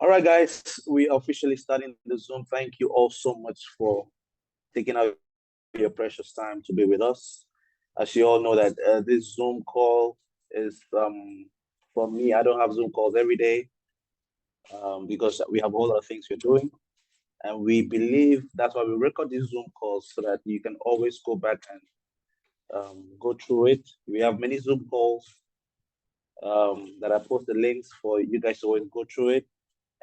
All right, guys, we are officially starting the Zoom. Thank you all so much for taking out your precious time to be with us. As you all know that this Zoom call is for me. I don't have Zoom calls every day because we have a whole lot of things we're doing, and we believe that's why we record these Zoom calls so that you can always go back and go through it. We have many Zoom calls that I post the links for you guys to always go through it.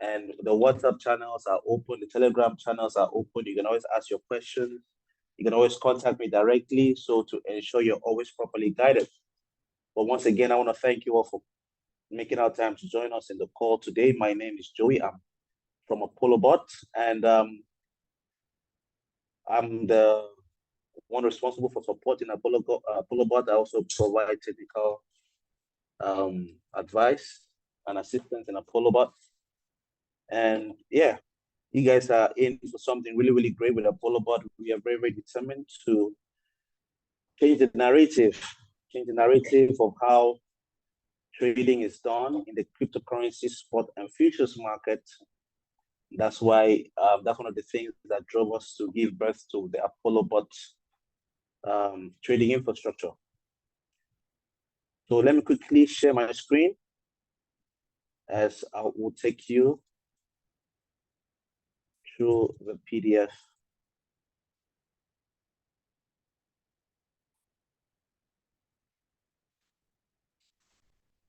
And the WhatsApp channels are open, the Telegram channels are open. You can always ask your questions. You can always contact me directly, so to ensure you're always properly guided. But once again, I want to thank you all for making our time to join us in the call today. My name is Joey. I'm from ApolloBot, and I'm the one responsible for supporting ApolloBot. I also provide technical advice and assistance in ApolloBot. And yeah, you guys are in for something really, really great with ApolloBot. We are very, very determined to change the narrative of how trading is done in the cryptocurrency spot and futures market. That's why that's one of the things that drove us to give birth to the ApolloBot trading infrastructure. So let me quickly share my screen as I will take you through the PDF.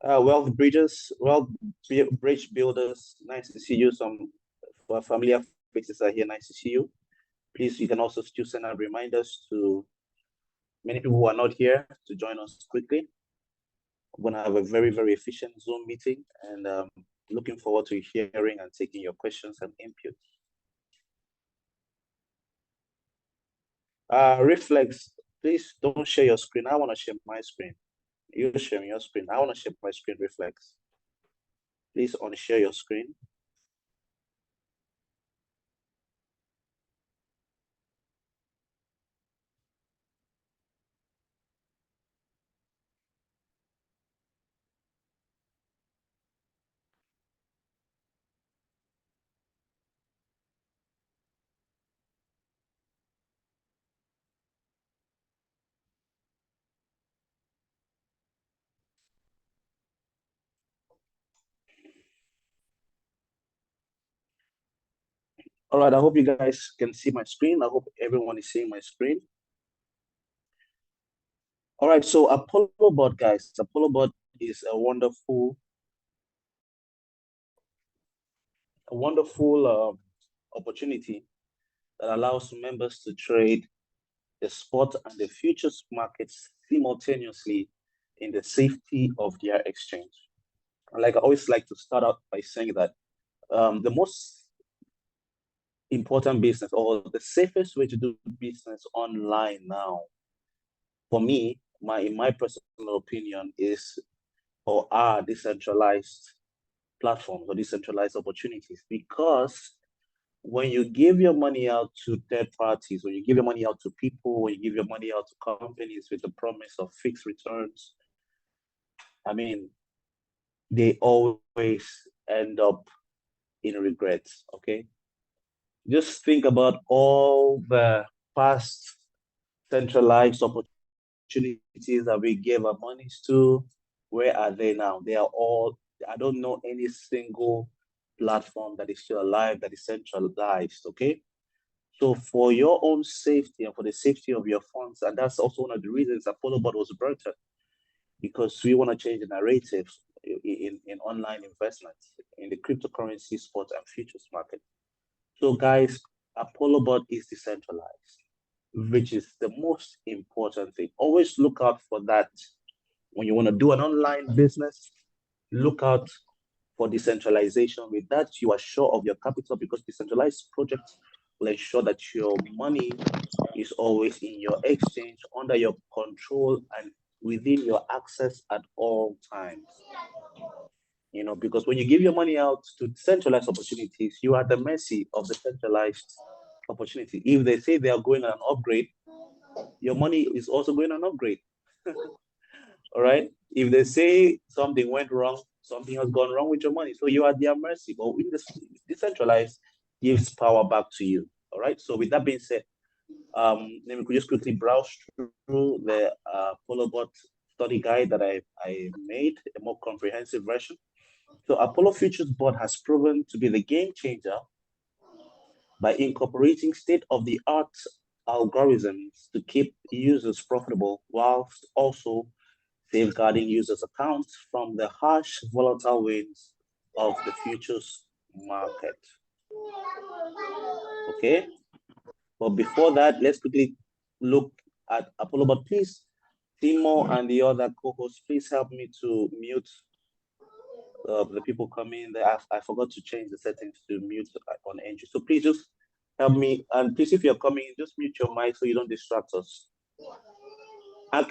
Wealth bridge builders, nice to see you. Some familiar faces are here, nice to see you. Please, you can also still send out reminders to many people who are not here to join us quickly. We're going to have a very, very efficient Zoom meeting, and looking forward to hearing and taking your questions and input. Reflex, please don't share your screen. I want to share my screen. You're sharing your screen. I want to share my screen, Reflex. Please unshare your screen. All right, I hope you guys can see my screen. I hope everyone is seeing my screen. All right, so ApolloBot, guys. ApolloBot is a wonderful opportunity that allows members to trade the spot and the futures markets simultaneously in the safety of their exchange. And like I always like to start out by saying that the most important business or the safest way to do business online now, for me, in my personal opinion, is or are decentralized platforms or decentralized opportunities. Because when you give your money out to third parties, when you give your money out to people, when you give your money out to companies with the promise of fixed returns, I mean, they always end up in regrets, okay? Just think about all the past centralized opportunities that we gave our monies to. Where are they now? They are all, I don't know any single platform that is still alive that is centralized, okay? So for your own safety and for the safety of your funds, and that's also one of the reasons ApolloBot was birthed, because we want to change the narrative in online investments in the cryptocurrency spot and futures market. So guys, ApolloBot is decentralized, which is the most important thing. Always look out for that. When you want to do an online business, look out for decentralization. With that, you are sure of your capital, because decentralized projects will ensure that your money is always in your exchange, under your control, and within your access at all times. You know, because when you give your money out to centralized opportunities, you are at the mercy of the centralized opportunity. If they say they are going on an upgrade, your money is also going on an upgrade. All right. If they say something went wrong, something has gone wrong with your money, so you are at their mercy. But in this decentralized gives power back to you. All right. So with that being said, then we could just quickly browse through the ApolloBot study guide that I made, a more comprehensive version. So Apollo Futures Bot has proven to be the game changer by incorporating state-of-the-art algorithms to keep users profitable whilst also safeguarding users' accounts from the harsh, volatile winds of the futures market. Okay, but before that, let's quickly look at ApolloBot. Please, Timo and the other co-hosts, please help me to mute the people coming in there. I forgot to change the settings to mute on entry. So please just help me. And please, if you're coming in, just mute your mic so you don't distract us. I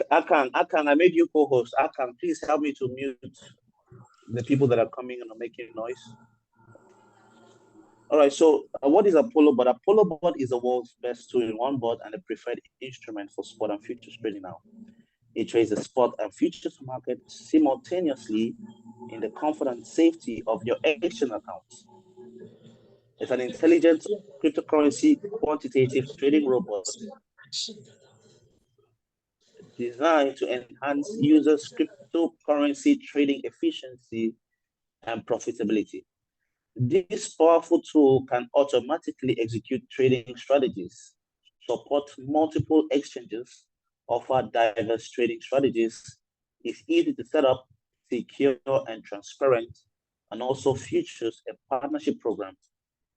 made you co-host. Please help me to mute the people that are coming and are making noise. All right, so what is ApolloBot? ApolloBot is the world's best two-in-one bot and a preferred instrument for spot and futures trading now. It trades the spot and futures market simultaneously in the comfort and safety of your exchange accounts. It's an intelligent cryptocurrency quantitative trading robot designed to enhance users' cryptocurrency trading efficiency and profitability. This powerful tool can automatically execute trading strategies, support multiple exchanges, offer diverse trading strategies, is easy to set up, secure and transparent, and also features a partnership program,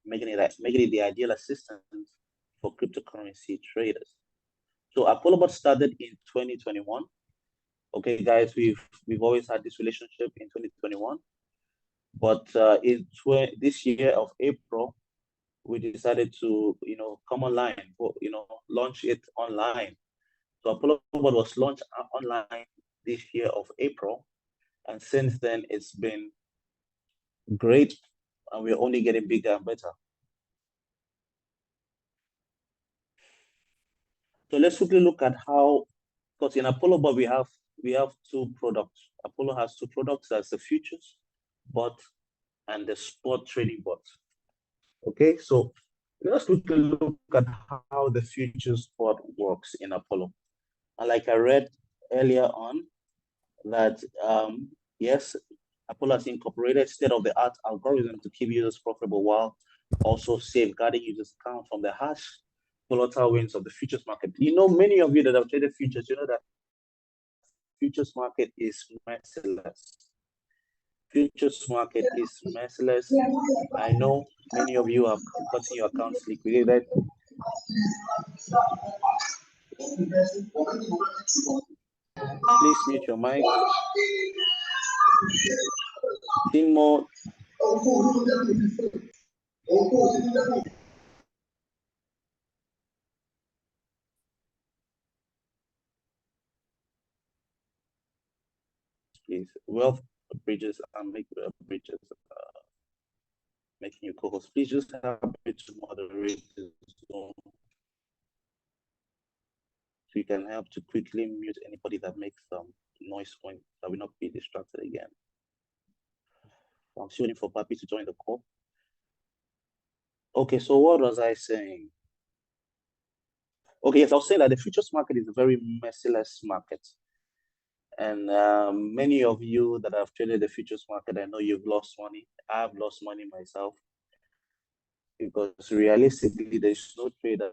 making it the ideal assistant for cryptocurrency traders. So ApolloBot started in 2021. Okay, guys, we've always had this relationship in 2021. But in this year of April, we decided to, come online, launch it online. So ApolloBot was launched online this year of April. And since then, it's been great. And we're only getting bigger and better. So let's quickly look at how, because in ApolloBot, we have two products. Apollo has two products. That's the futures bot and the spot trading bot. Okay, so let's quickly look at how the futures spot works in Apollo. And like I read earlier on, that yes, Apollo has incorporated state-of-the-art algorithm to keep users profitable while also safeguarding users' account from the harsh volatile winds of the futures market. Many of you that have traded futures, you know that futures market is merciless. Futures market is merciless. I know many of you have gotten your accounts liquidated. Please mute your mic. Timo. Please, Wealth Bridges and Bridges making you co-host. Please just help me to moderate the zone. So you can help to quickly mute anybody that makes some noise point that will not be distracted again. I'm shooting for Papi to join the call. Okay, so what was I saying? Okay, yes, I was saying that the futures market is a very merciless market. And many of you that have traded the futures market, I know you've lost money. I've lost money myself. Because realistically, there's no trader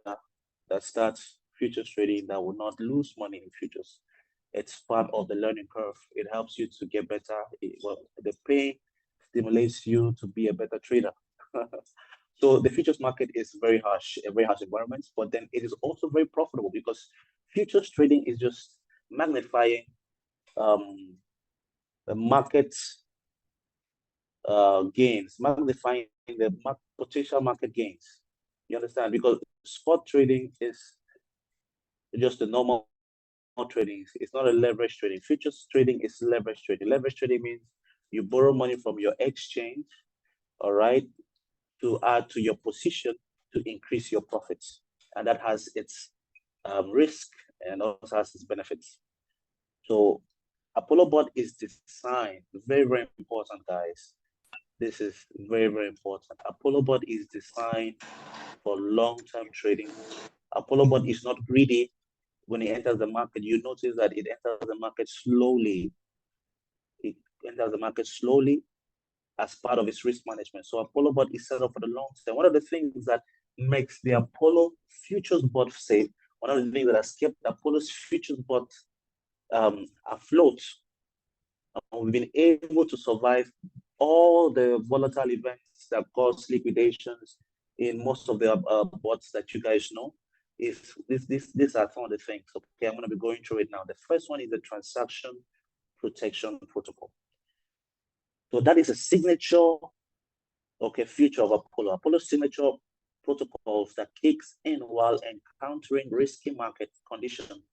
that starts futures trading that will not lose money in futures. It's part of the learning curve. It helps you to get better. The pain stimulates you to be a better trader. So the futures market is a very harsh environment, but then it is also very profitable because futures trading is just magnifying the market's gains, magnifying the potential market gains. You understand? Because spot trading is just a normal trading. It's not a leverage trading. Futures trading is leverage trading. Leverage trading means you borrow money from your exchange, all right, to add to your position to increase your profits. And that has its risk and also has its benefits. So ApolloBot is designed, very, very important, guys. This is very, very important. ApolloBot is designed for long-term trading. ApolloBot is not greedy. When it enters the market, you notice that it enters the market slowly. It enters the market slowly as part of its risk management. So ApolloBot is set up for the long term. One of the things that makes the Apollo futures bot safe, one of the things that has kept Apollo's futures bot afloat, we've been able to survive all the volatile events that cause liquidations in most of the bots that you guys know. If these are some of the things. Okay, I'm going to be going through it now. The first one is the transaction protection protocol. So that is a signature, okay, feature of Apollo. Apollo's signature protocols that kicks in while encountering risky market conditions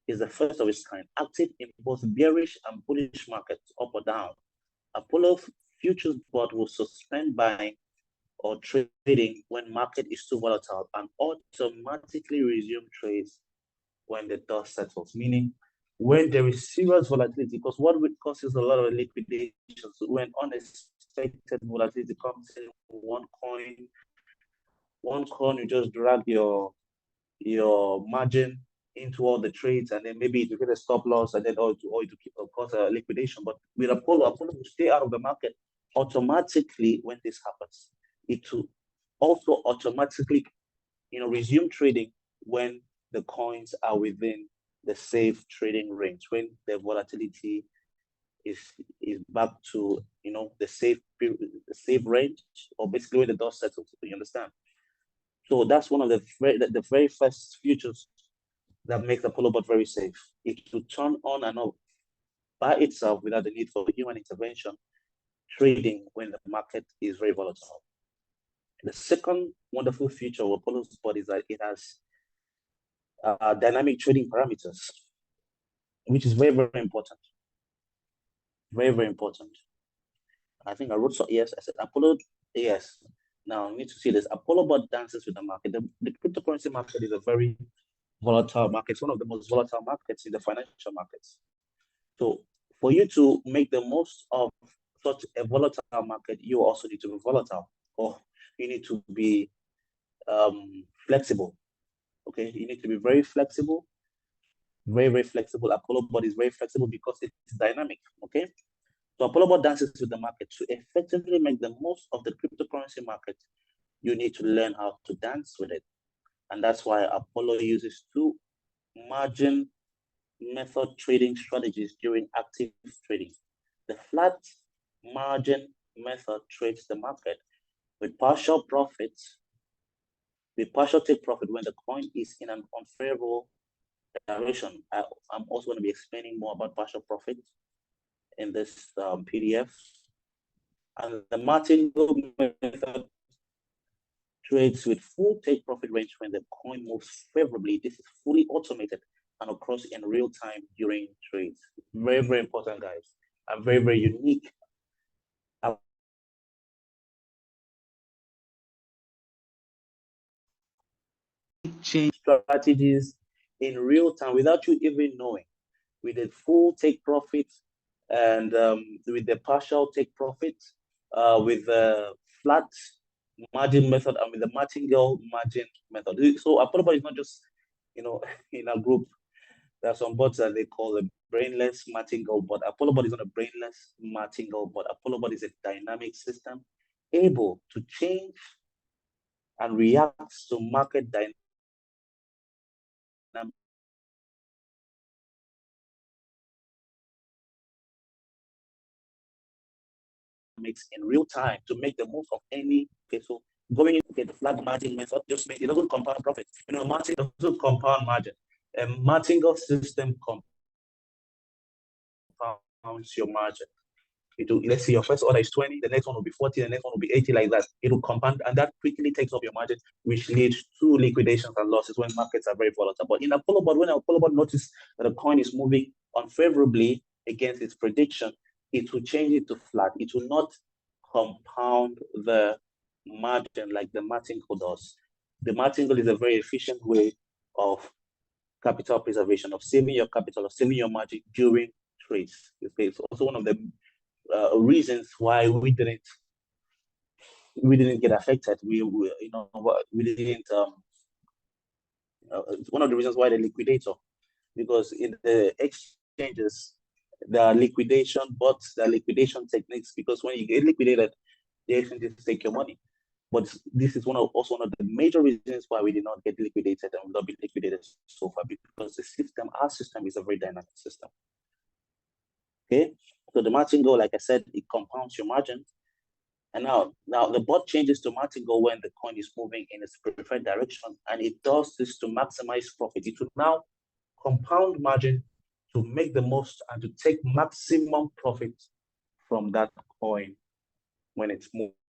is the first of its kind, active in both bearish and bullish markets, up or down. Apollo futures bot will suspend buying or trading when market is too volatile and automatically resume trades when the dust settles, meaning when there is serious volatility, because what causes a lot of liquidations when unexpected volatility comes in one coin, you just drag your margin into all the trades, and then maybe you get a stop loss, and then or to cause a liquidation. But with Apollo will stay out of the market automatically when this happens. It will also automatically, resume trading when the coins are within the safe trading range, when the volatility is back to the safe range, or basically when the dust settles. You understand? So that's one of the very first features that makes ApolloBot very safe. It will turn on and off by itself without the need for human intervention, trading when the market is very volatile. The second wonderful feature of ApolloBot is that it has dynamic trading parameters, which is very, very important. Very, very important. I think I wrote so. Yes, I said Apollo. Yes. Now you need to see this. ApolloBot dances with the market. The cryptocurrency market is a very volatile market. It's one of the most volatile markets in the financial markets. So for you to make the most of such a volatile market, you also need to be volatile, or you need to be flexible. Okay, you need to be very flexible, very, very flexible. ApolloBot is very flexible because it's dynamic. Okay, so ApolloBot dances with the market. To effectively make the most of the cryptocurrency market, you need to learn how to dance with it. And that's why Apollo uses two margin method trading strategies during active trading. The flat margin method trades the market with partial profits, with partial take profit when the coin is in an unfavorable direction. I'm also going to be explaining more about partial profit in this PDF. And the martingale method trades with full take profit range when the coin moves favorably. This is fully automated and occurs in real time during trades. Very, very important, guys, and very, very unique. Change strategies in real time without you even knowing, with the full take profit and with the partial take profit, with the flat margin method and with the martingale margin method. So ApolloBot is not just, in a group. There are some bots that they call a brainless martingale bot. ApolloBot is not a brainless martingale bot. ApolloBot is a dynamic system able to change and react to market dynamics in real time to make the most of any. Okay, so going into the flat margin method just makes it doesn't compound profit. Margin doesn't compound margin. A martingale system compounds your margin. Let's say your first order is 20, the next one will be 40, the next one will be 80, like that. It will compound, and that quickly takes up your margin, which leads to liquidations and losses when markets are very volatile. But in ApolloBot, when ApolloBot notices that the coin is moving unfavorably against its prediction, it will change it to flat. It will not compound the margin like the martingale does. The martingale is a very efficient way of capital preservation, of saving your capital, of saving your margin during trades. Okay, it's also one of the reasons why we didn't get affected. We didn't. It's one of the reasons why the liquidator, because in the exchanges, there are liquidation bots, there are liquidation techniques. Because when you get liquidated, the exchanges take your money. But this is also one of the major reasons why we did not get liquidated and will not be liquidated so far, because our system is a very dynamic system. Okay, so the martingale, like I said, it compounds your margin. And now the bot changes to martingale when the coin is moving in its preferred direction, and it does this to maximize profit. It will now compound margin to make the most and to take maximum profit from that coin when it's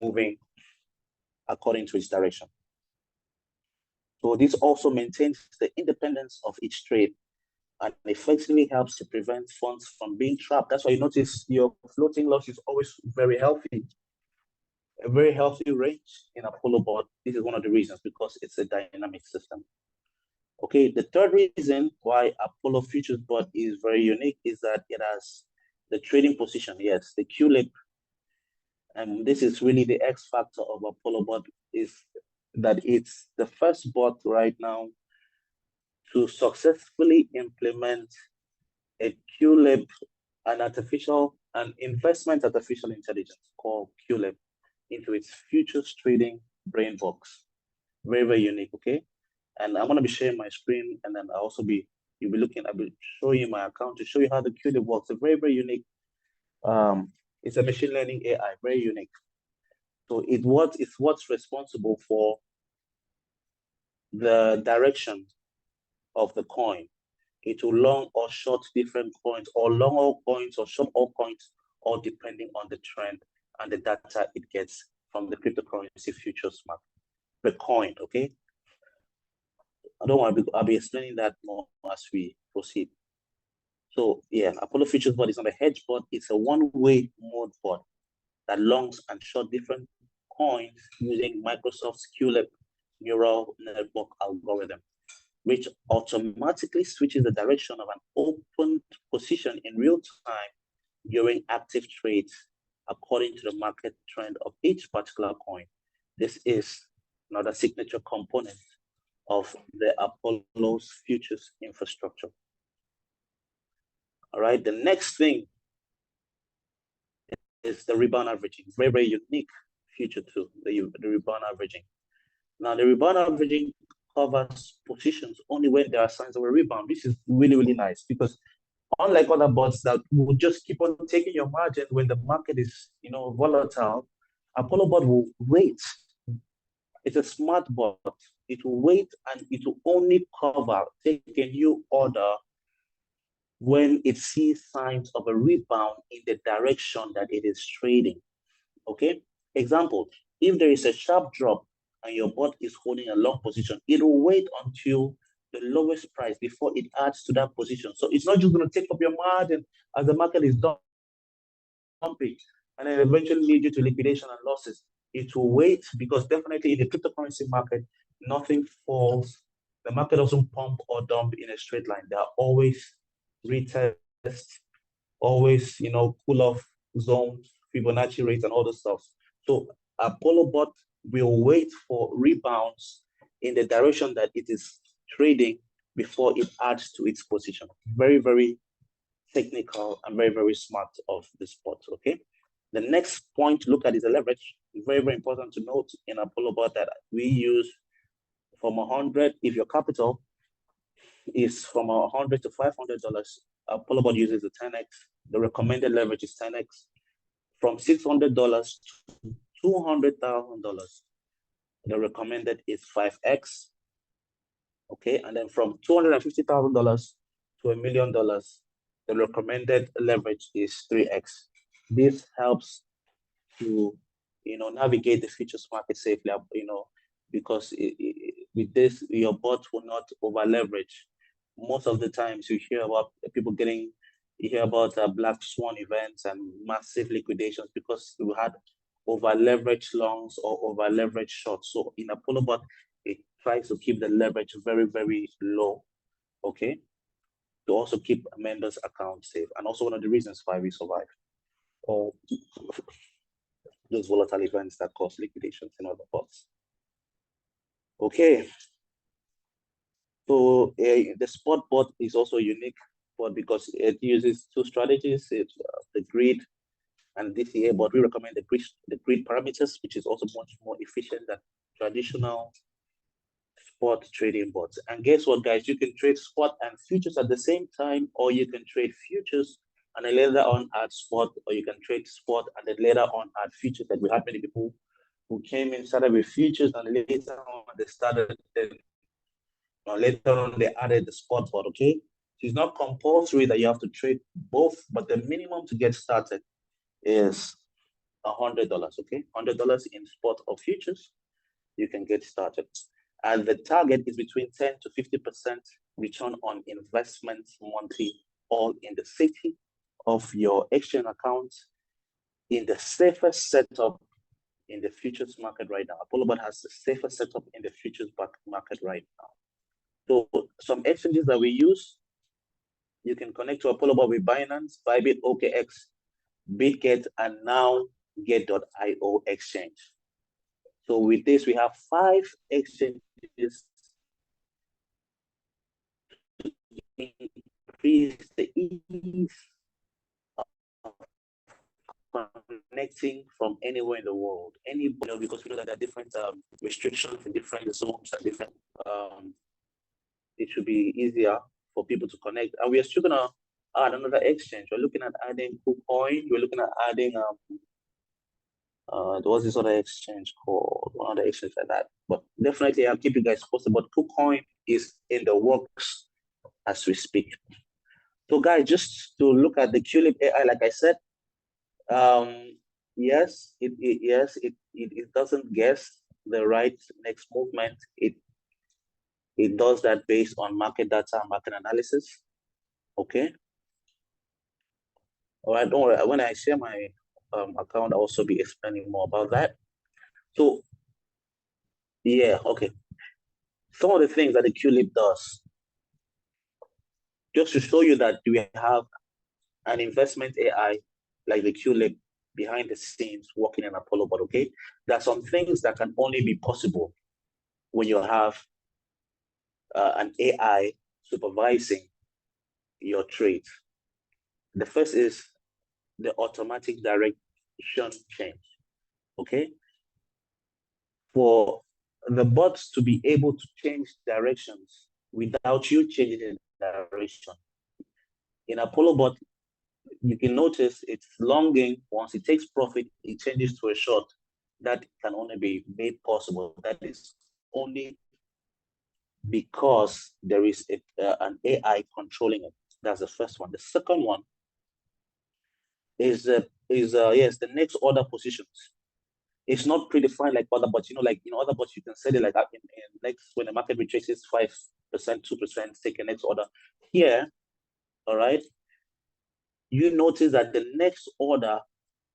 moving according to its direction. So this also maintains the independence of each trade and effectively helps to prevent funds from being trapped. That's why you notice your floating loss is always very healthy. A very healthy range in ApolloBot. This is one of the reasons, because it's a dynamic system. Okay, the third reason why Apollo Futures Bot is very unique is that it has the trading position. Yes, the QLIP. And this is really the X factor of ApolloBot, is that it's the first bot right now to successfully implement a QLIP, an investment artificial intelligence called QLIP, into its futures trading brain box. Very, very unique, okay? And I'm gonna be sharing my screen, and then I'll be showing you my account to show you how the QLIP works. A very, very unique, it's a machine learning AI, very unique. So it's what's responsible for the direction of the coin. It will long or short different coins, or long all coins, or short all coins, all depending on the trend and the data it gets from the cryptocurrency futures market. The coin, okay? I'll be explaining that more as we proceed. So yeah, Apollo Futures Bot is not a hedge bot, it's a one-way mode bot that longs and short different coins using Microsoft's QLIP neural network algorithm, which automatically switches the direction of an open position in real time during active trades according to the market trend of each particular coin. This is another signature component of the Apollo's futures infrastructure. All right, the next thing is the rebound averaging. Very, very unique feature too, the rebound averaging. Now, the rebound averaging covers positions only when there are signs of a rebound. This is really, really nice, because unlike other bots that will just keep on taking your margin when the market is, volatile, ApolloBot will wait. It's a smart bot. It will wait, and it will only take a new order when it sees signs of a rebound in the direction that it is trading. Okay? Example, if there is a sharp drop and your bot is holding a long position, it will wait until the lowest price before it adds to that position. So it's not just going to take up your margin as the market is dumping and then eventually lead you to liquidation and losses. It will wait, because definitely in the cryptocurrency market, nothing falls. The market doesn't pump or dump in a straight line. There are always retests, always, cool off zones, Fibonacci rates, and all those stuff. So ApolloBot will wait for rebounds in the direction that it is trading before it adds to its position. Very, very technical and very, very smart of this bot, okay? The next point to look at is the leverage. Very, very important to note in ApolloBot that we use from 100, if your capital is from $100 to $500, ApolloBot uses the 10x. The recommended leverage is 10x. From $600 to $200,000, the recommended is 5x. Okay, and then from $250,000 to $1 million, the recommended leverage is 3x. This helps to, navigate the futures market safely, because with this, your bot will not over leverage. Most of the times you hear about black swan events and massive liquidations because we had over leveraged longs or over leveraged shorts. So in ApolloBot, it tries to keep the leverage very, very low. Okay. to also keep members' accounts safe, and also one of the reasons why we survive all those volatile events that cause liquidations in other bots. Okay, so the spot bot is also unique bot because it uses two strategies. It's the grid and DCA, but we recommend the grid parameters, which is also much more efficient than traditional spot trading bots. And guess what, guys? You can trade spot and futures at the same time, or you can trade futures and then later on add spot, or you can trade spot and then later on add futures. Like we had many people who came in, started with futures, and later on they started, or later on they added the spot bot, okay? So it's not compulsory that you have to trade both, but the minimum to get started is $100, okay? $100 in spot or futures, you can get started. And the target is between 10 to 50% return on investment monthly, all in the safety of your exchange account in the safest setup in the futures market right now. ApolloBot has the safest setup in the futures market right now. So some exchanges that we use, you can connect to ApolloBot with Binance, Bybit, OKX, Bitget, and now Get.io exchange. So with this, we have 5 exchanges to increase the ease of connecting from anywhere in the world. Because we know that there are different restrictions in different zones and different. It should be easier for people to connect. And we are still gonna add another exchange. We're looking at adding KuCoin. We're looking at adding there was this other exchange called one other exchange like that. But definitely I'll keep you guys posted. But KuCoin is in the works as we speak. So guys, just to look at the QLib AI, like I said, yes, it doesn't guess the right next movement. It does that based on market data and market analysis. Okay. All right, don't worry. When I share my account, I'll also be explaining more about that. So, yeah, okay. Some of the things that the QLib does, just to show you that we have an investment AI like the QLib behind the scenes working in ApolloBot, okay? There are some things that can only be possible when you have an AI supervising your trades. The first is the automatic direction change, okay? For the bots to be able to change directions without you changing the direction. In ApolloBot, you can notice it's longing. Once it takes profit, it changes to a short. That can only be made possible. That is only because there is an AI controlling it. That's the first one. The second one is yes, the next order positions. It's not predefined like other bots. Like other bots, you can set it like in next when the market retraces 5%, 2%, take a next order. Here, all right, you notice that the next order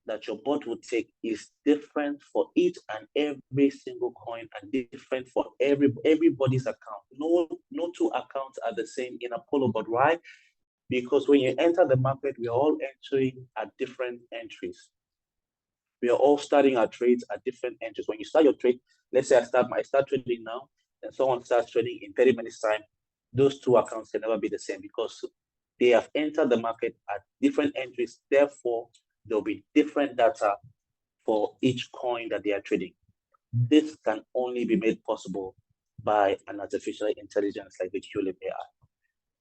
that your bot will take is different for each and every single coin and different for everybody's account. No two accounts are the same in ApolloBot. Why? Because when you enter the market, we are all entering at different entries. We are all starting our trades at different entries. When you start your trade, let's say I start trading now, and someone starts trading in 30 minutes time, those two accounts can never be the same because they have entered the market at different entries. Therefore, there'll be different data for each coin that they are trading. This can only be made possible by an artificial intelligence like the QLib AI.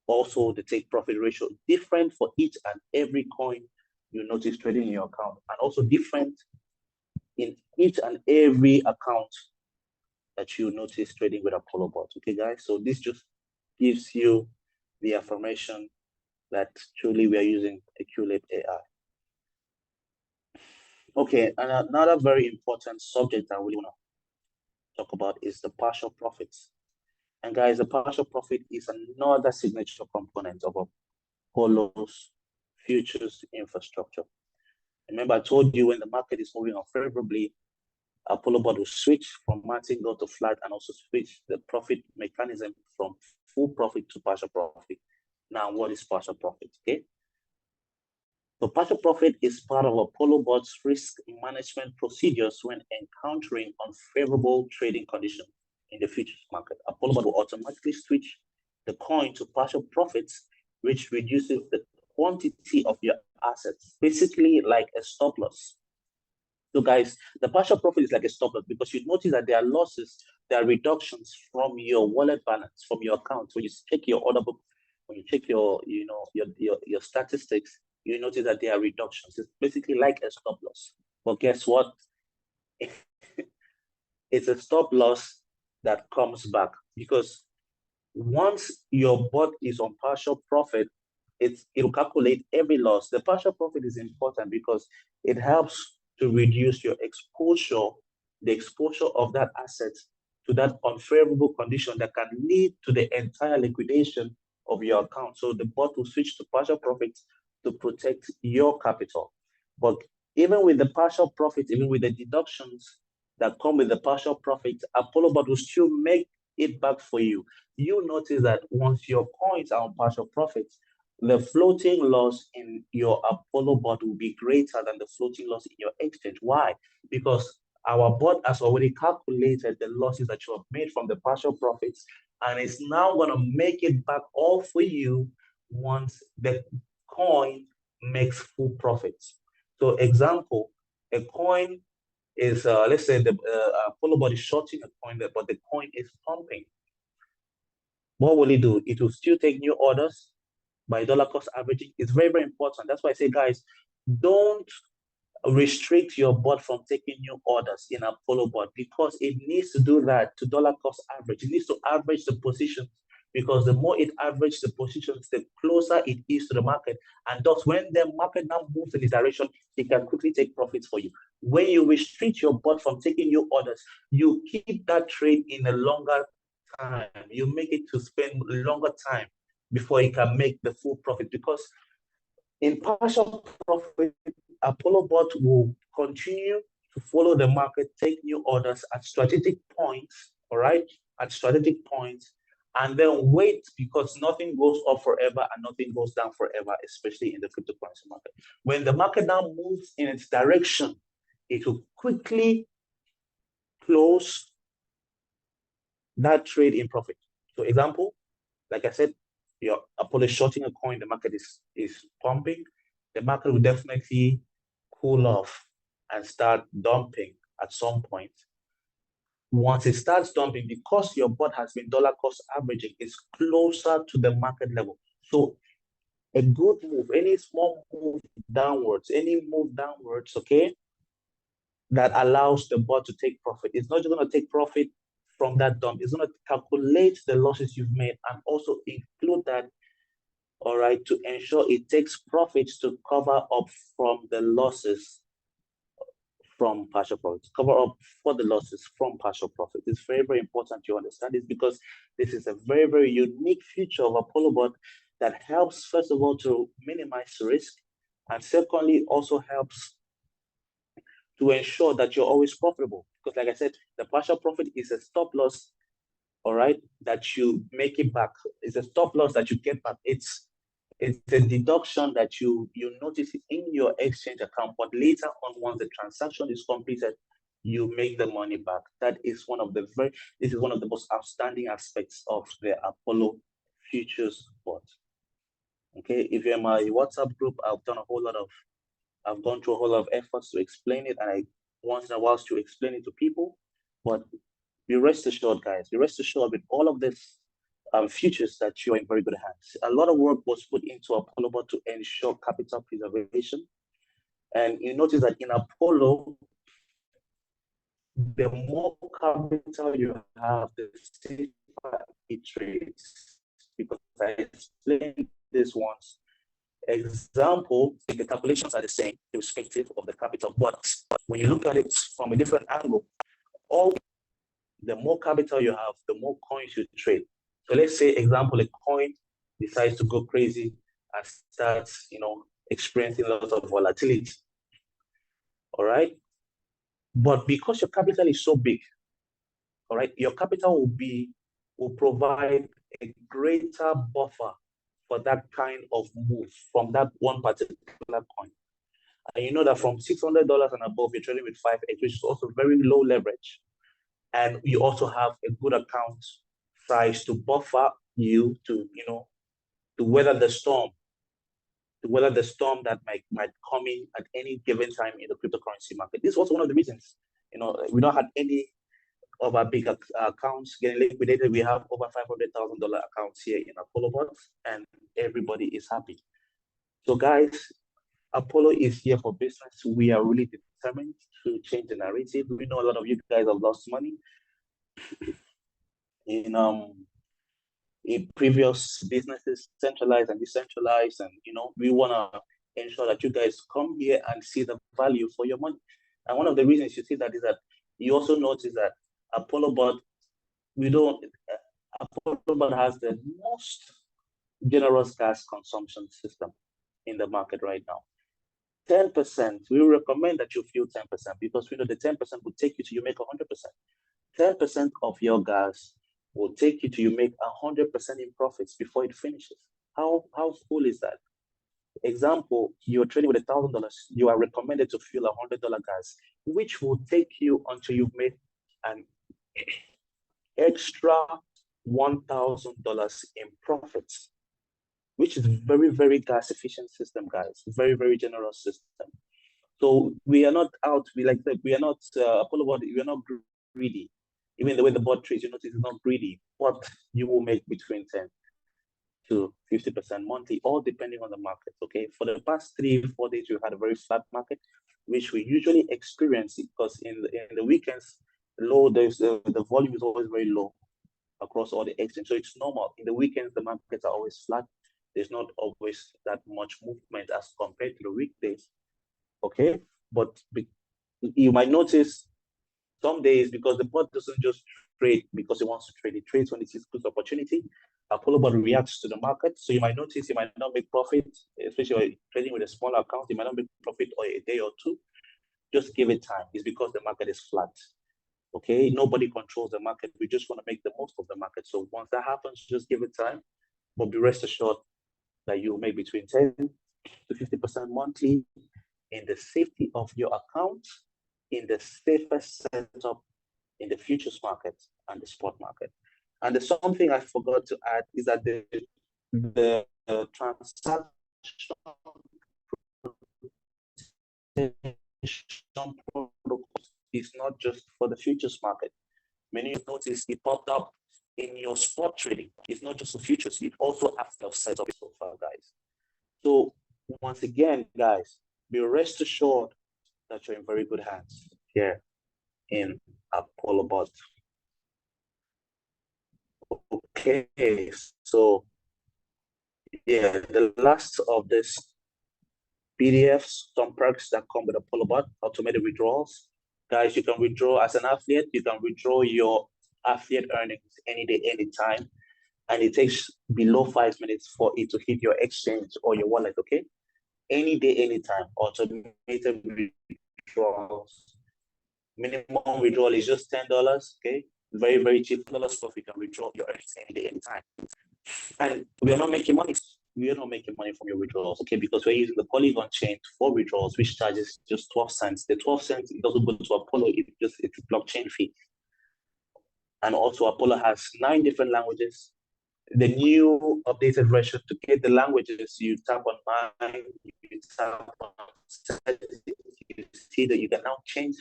Also, the take profit ratio different for each and every coin you notice trading in your account, and also different in each and every account that you notice trading with ApolloBot. Okay, guys, so this just gives you the affirmation that truly we are using a QLib AI. Okay, and another very important subject that we want to talk about is the partial profits. And guys, the partial profit is another signature component of Apollo's futures infrastructure. Remember, I told you when the market is moving unfavorably, ApolloBot will switch from martingale to flat and also switch the profit mechanism from full profit to partial profit. Now, what is partial profit? Okay. So partial profit is part of ApolloBot's risk management procedures when encountering unfavorable trading conditions in the futures market. ApolloBot will automatically switch the coin to partial profits, which reduces the quantity of your assets, basically like a stop loss. So guys, the partial profit is like a stop loss because you notice that there are losses, there are reductions from your wallet balance, from your account. When you check your order book, when you check your, your statistics, you notice that there are reductions. It's basically like a stop loss. But guess what? It's a stop loss that comes back because once your bot is on partial profit, it'll calculate every loss. The partial profit is important because it helps to reduce your exposure, the exposure of that asset to that unfavorable condition that can lead to the entire liquidation of your account. So the bot will switch to partial profits to protect your capital. But even with the partial profit, even with the deductions that come with the partial profit, ApolloBot will still make it back for you. You notice that once your coins are on partial profits, the floating loss in your ApolloBot will be greater than the floating loss in your exchange. Why? Because our bot has already calculated the losses that you have made from the partial profits, and it's now going to make it back all for you once the coin makes full profits. So example, a coin is, let's say the ApolloBot is shorting a coin, but the coin is pumping. What will it do? It will still take new orders by dollar cost averaging. It's very, very important. That's why I say, guys, don't restrict your bot from taking new orders in ApolloBot because it needs to do that to dollar cost average. It needs to average the positions because the more it averages the positions, the closer it is to the market. And thus, when the market now moves in this direction, it can quickly take profits for you. When you restrict your bot from taking new orders, you keep that trade in a longer time. You make it to spend longer time before it can make the full profit because in partial profit, ApolloBot will continue to follow the market, take new orders at strategic points, all right, at strategic points, and then wait because nothing goes up forever and nothing goes down forever, especially in the cryptocurrency market. When the market now moves in its direction, it will quickly close that trade in profit. So example, like I said, your Apollo shorting a coin, the market is pumping, the market will definitely cool off and start dumping at some point. Once it starts dumping, because your bot has been dollar cost averaging, it's closer to the market level. So a good move, any small move downwards, okay, that allows the bot to take profit. It's not just going to take profit from that dump. It's going to calculate the losses you've made and also include that, all right, to ensure it takes profits to cover up from the losses from partial profits, cover up for the losses from partial profit. It's very, very important you understand this because this is a very, very unique feature of ApolloBot that helps, first of all, to minimize risk, and secondly, also helps to ensure that you're always profitable. Because like I said, the partial profit is a stop loss, all right, that you make it back. It's a stop loss that you get back. It's a deduction that you notice in your exchange account, but later on, once the transaction is completed, you make the money back. That is one of the this is one of the most outstanding aspects of the Apollo futures bot. Okay, if you're in my WhatsApp group, I've gone through a whole lot of efforts to explain it, and I once in a while to explain it to people. But be rest assured, guys, be rest assured with all of this futures that you're in very good hands. A lot of work was put into ApolloBot to ensure capital preservation. And you notice that in Apollo, the more capital you have, the safer it trades. Because I explained this once. Example, the calculations are the same, irrespective of the capital. But when you look at it from a different angle, the more capital you have, the more coins you trade. So let's say, example, a coin decides to go crazy and starts, experiencing a lot of volatility. All right. But because your capital is so big, all right, your capital will provide a greater buffer for that kind of move from that one particular coin. And you know that from $600 and above, you're trading with 5x, which is also very low leverage. And you also have a good account size to buffer you to, to weather the storm, that might come in at any given time in the cryptocurrency market. This is also one of the reasons, we don't have any of our big accounts getting liquidated. We have over $500,000 accounts here in ApolloBot, and everybody is happy. So guys, Apollo is here for business. We are really determined to change the narrative. We know a lot of you guys have lost money in previous businesses, centralized and decentralized, and we want to ensure that you guys come here and see the value for your money. And one of the reasons you see that is that you also notice that ApolloBot, ApolloBot has the most generous gas consumption system in the market right now. 10%, we recommend that you fuel 10% because we know the 10% will take you to you make 100%. 10% of your gas will take you to you make 100% in profits before it finishes. How cool is that? Example, you're trading with $1,000, you are recommended to fuel $100 gas, which will take you until you've made an extra $1,000 in profits, which is very, very gas efficient system, guys. Very, very generous system. So we are not out, we are not ApolloBot, we are not greedy. Even the way the bot trades, you notice it's not greedy, but you will make between 10 to 50% monthly, all depending on the market. Okay, for the past 3-4 days, we've had a very flat market, which we usually experience because in the weekends, the volume is always very low across all the exchanges. So it's normal. In the weekends, the markets are always flat. There's not always that much movement as compared to the weekdays. Okay, but you might notice some days, because the bot doesn't just trade because it wants to trade, it trades when it sees good opportunity. ApolloBot reacts to the market. So you might notice you might not make profit, especially when you're trading with a small account, you might not make profit for a day or two. Just give it time. It's because the market is flat. Okay, nobody controls the market. We just want to make the most of the market. So once that happens, just give it time. But be rest assured that you'll make between 10 to 50% monthly in the safety of your account, in the safest setup in the futures market and the spot market. And there's something I forgot to add is that the transaction protocol is not just for the futures market. Many of you notice it popped up in your spot trading. It's not just for futures, it also has the setup so far, guys. So once again, guys, be rest assured that you're in very good hands here in ApolloBot. Okay, so yeah, the last of this PDFs, some perks that come with ApolloBot, automated withdrawals. Guys, you can withdraw as an affiliate, you can withdraw your affiliate earnings any day, anytime, and it takes below 5 minutes for it to hit your exchange or your wallet, okay? Any day, anytime, automated withdrawals. Minimum withdrawal is just $10, okay? Very, very cheap. $10 stuff you can withdraw your earnings any day, anytime. And we are not making money. We are not making money from your withdrawals, okay? Because we're using the Polygon chain for withdrawals, which charges just 12 cents. The 12 cents, it doesn't go to Apollo, it's a blockchain fee. And also Apollo has 9 different languages. The new updated version, to get the languages, you tap on mine, you tap on settings, you see that you can now change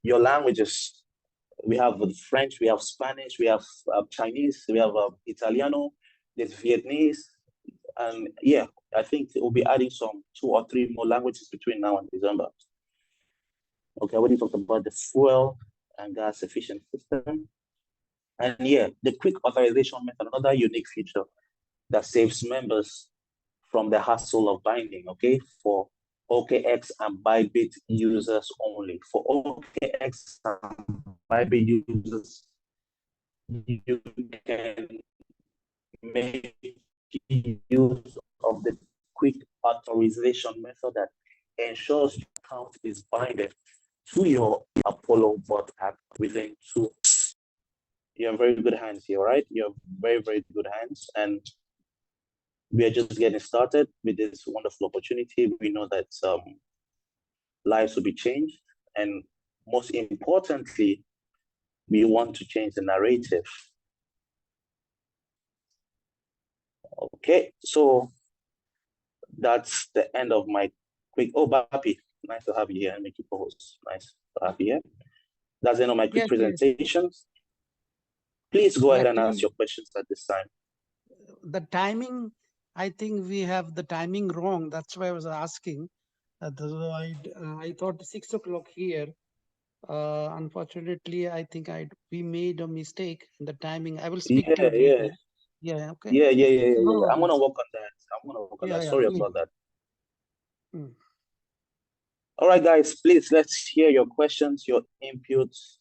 your languages. We have French, we have Spanish, we have Chinese, we have Italiano, there's Vietnamese, and yeah, I think we'll be adding some 2 or 3 more languages between now and December. Okay, I already talked about the fuel and gas efficient system. And yeah, the quick authorization method, another unique feature that saves members from the hassle of binding, okay, for OKX and Bybit users only. For OKX and Bybit users, you can make use of the quick authorization method that ensures your account is binded to your ApolloBot app within 2 weeks. You're in very good hands here, right? You're very, very good hands. And We are just getting started with this wonderful opportunity. We know that lives will be changed, and most importantly, we want to change the narrative. Okay, so that's the end of my quick. Oh, Bapi, nice to have you here. Make you co-host. Nice to have you here. That's the end of my quick presentations. Please go ahead and ask your questions at this time. The timing, I think we have the timing wrong. That's why I was asking. I thought 6 o'clock here. Unfortunately, I think we made a mistake in the timing. I will speak to you later. Yeah, okay. Yeah. I'm gonna work on that. Sorry about that. All right, guys, please let's hear your questions, your inputs.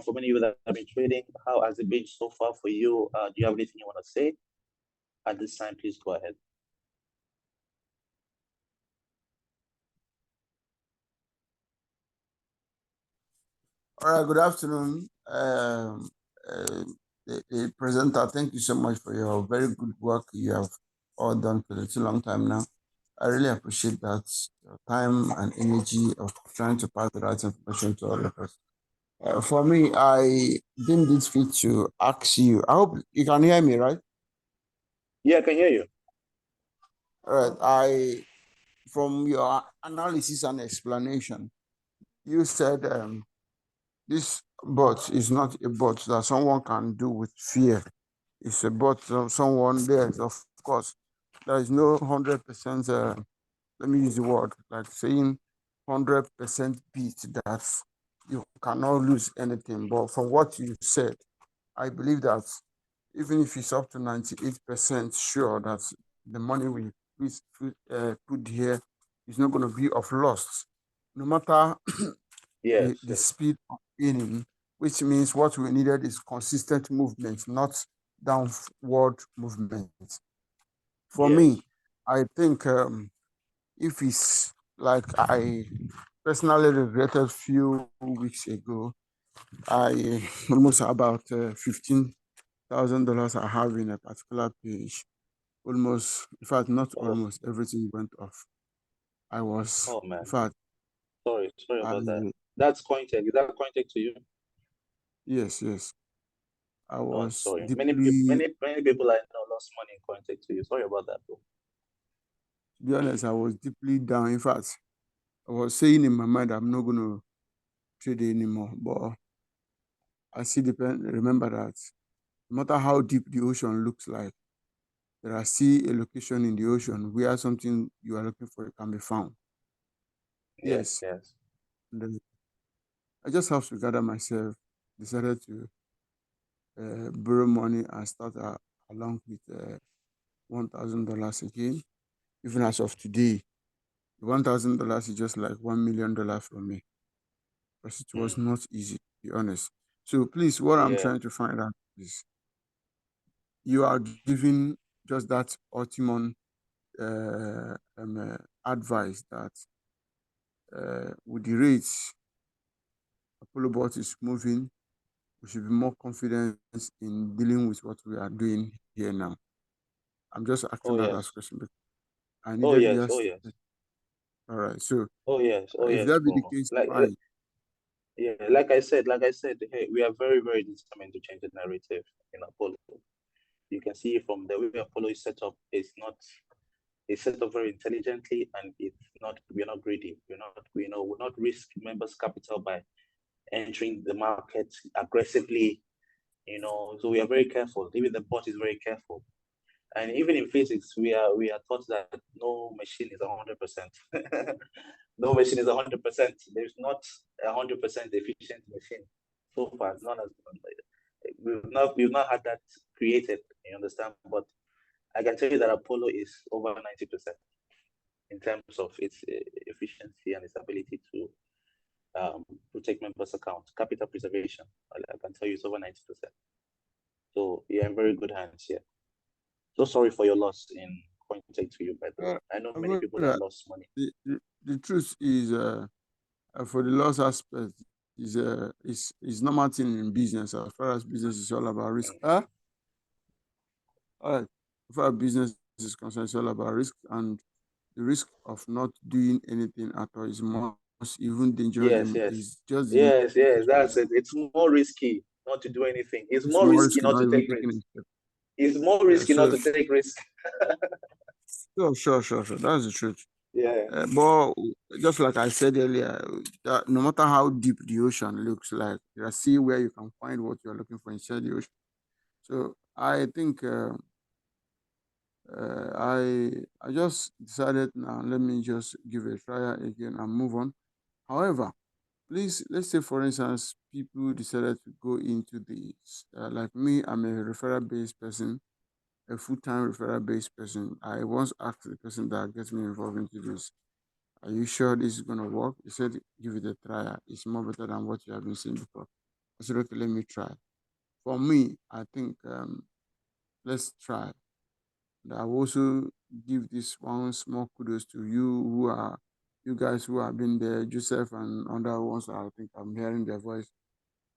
For many of you that have been trading, how has it been so far for you? Do you have anything you want to say? At this time, please go ahead. All right, good afternoon. The presenter, thank you so much for your very good work you have all done for a too long time now. I really appreciate that, your time and energy of trying to pass the right information to all of us. For me, I deemed it fit to ask you. I hope you can hear me, right? Yeah, I can hear you. All right. From your analysis and explanation, you said this bot is not a bot that someone can do with fear. It's a bot of someone there. Of course, there is no 100%. Let me use the word like saying 100% beat that you cannot lose anything. But from what you said, I believe that even if it's up to 98% sure that the money we put here is not going to be of loss, no matter the speed of gaining, which means what we needed is consistent movement, not downward movement. For me, I think if it's like I personally regretted few weeks ago, I almost about $15,000 I have in a particular page. Almost, in fact, not almost everything went off. I was, oh man, in fact, sorry about that. That's Cointech. Is that Cointech to you? Yes. I was sorry. deeply. Many people I know lost money in Cointech to you. Sorry about that, bro. To be honest, I was deeply down. In fact, I was saying in my mind, I'm not going to trade anymore. But I still remember that no matter how deep the ocean looks like, there are still a location in the ocean where something you are looking for can be found. Yes. And I just have to gather myself, decided to borrow money and start along with $1,000 again. Even as of today, $1,000 is just like $1 million from me. Because it was not easy, to be honest. So please, what I'm trying to find out is you are giving just that ultimate advice that with the rates ApolloBot is moving, we should be more confident in dealing with what we are doing here now. I'm just asking that as question because I needed yesterday. All right. So if that be the case, fine. Like I said, hey, we are very, very determined to change the narrative in Apollo. You can see from the way Apollo is set up, it's set up very intelligently, and we're not greedy. We'll not risk members' capital by entering the market aggressively. So we are very careful. Even the bot is very careful. And even in physics, we are taught that no machine is 100%. No machine is 100%. There's not 100% efficient machine so far. We've not had that created. You understand? But I can tell you that Apollo is over 90% in terms of its efficiency and its ability to protect members' accounts, capital preservation. I can tell you it's over 90%. So you're in very good hands here. So sorry for your loss in Cointech to you, by the way. I know many people that lost money. The truth is, for the loss aspect, is normal thing in business. As far as business is all about risk. All right. As far as business is concerned, it's all about risk, and the risk of not doing anything at all is most even dangerous. Yes, Is yes. just the Yes, yes, that's it. It's more risky not to do anything. It's it's more more risky risky not not to even take taking a risks. step. It's more Yeah. risky not So to take risks. sure. That's the truth. Yeah. But just like I said earlier, that no matter how deep the ocean looks like, you see where you can find what you're looking for inside the ocean. So I think I just decided now. Let me just give it a try again and move on. However, please, let's say for instance, people decided to go into this. Like me, I'm a referral based person, a full time referral based person. I once asked the person that gets me involved into this, "Are you sure this is gonna work?" He said, "Give it a try. It's more better than what you have been seeing before." I said, "Okay, let me try." For me, I think let's try. And I will also give this one small kudos to you guys who have been there, Joseph and other ones. I think I'm hearing their voice.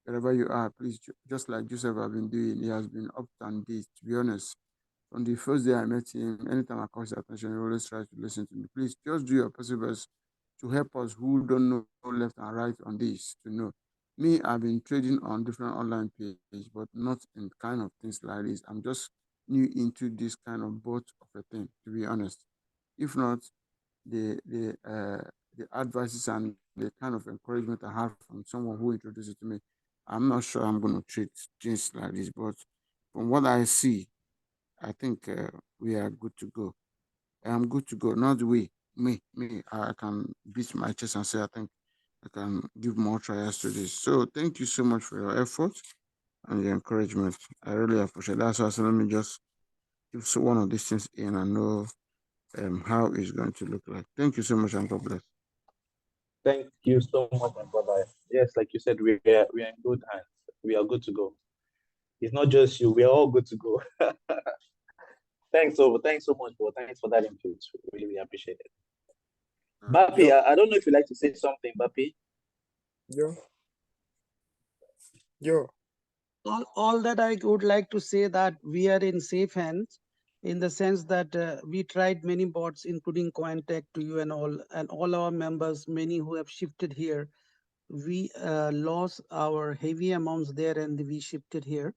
Wherever you are, please, just like Joseph have been doing, he has been up and days, to be honest. From the first day I met him, anytime I call his attention, he always tries to listen to me. Please just do your possible best to help us who don't know left and right on this to know. Me, I've been trading on different online pages, but not in kind of things like this. I'm just new into this kind of boat of a thing, to be honest. If not, the advices and the kind of encouragement I have from someone who introduced it to me, I'm not sure I'm going to treat things like this. But from what I see, I think we are good to go. I'm good to go. Not we, me. I can beat my chest and say I think I can give more trials to this. So thank you so much for your effort and your encouragement. I really appreciate that. So let me just give one of these things in and know how it's going to look like. Thank you so much and God bless. Thank you so much, my brother. Yes, like you said, we are in good hands. We are good to go. It's not just you. We are all good to go. Thanks so much, bro. Thanks for that input. Really appreciate it. Bappy, Yo, I don't know if you'd like to say something, Bappy. yo, yo. All that I would like to say that we are in safe hands in the sense that we tried many bots, including Cointech to you and all our members, many who have shifted here. We lost our heavy amounts there and we shifted here.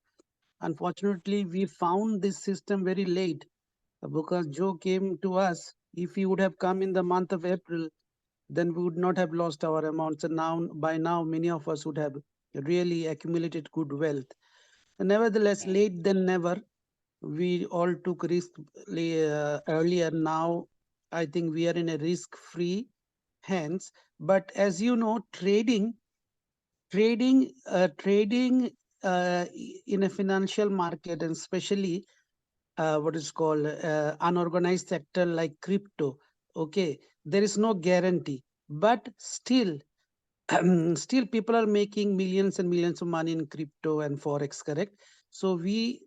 Unfortunately, we found this system very late because Joe came to us. If he would have come in the month of April, then we would not have lost our amounts. And now, by now, many of us would have really accumulated good wealth. Nevertheless, late than never, we all took risk earlier. Now, I think we are in a risk-free hands. But as you know, trading in a financial market, and especially what is called unorganized sector like crypto, okay, there is no guarantee. But still, still people are making millions and millions of money in crypto and forex, correct? So we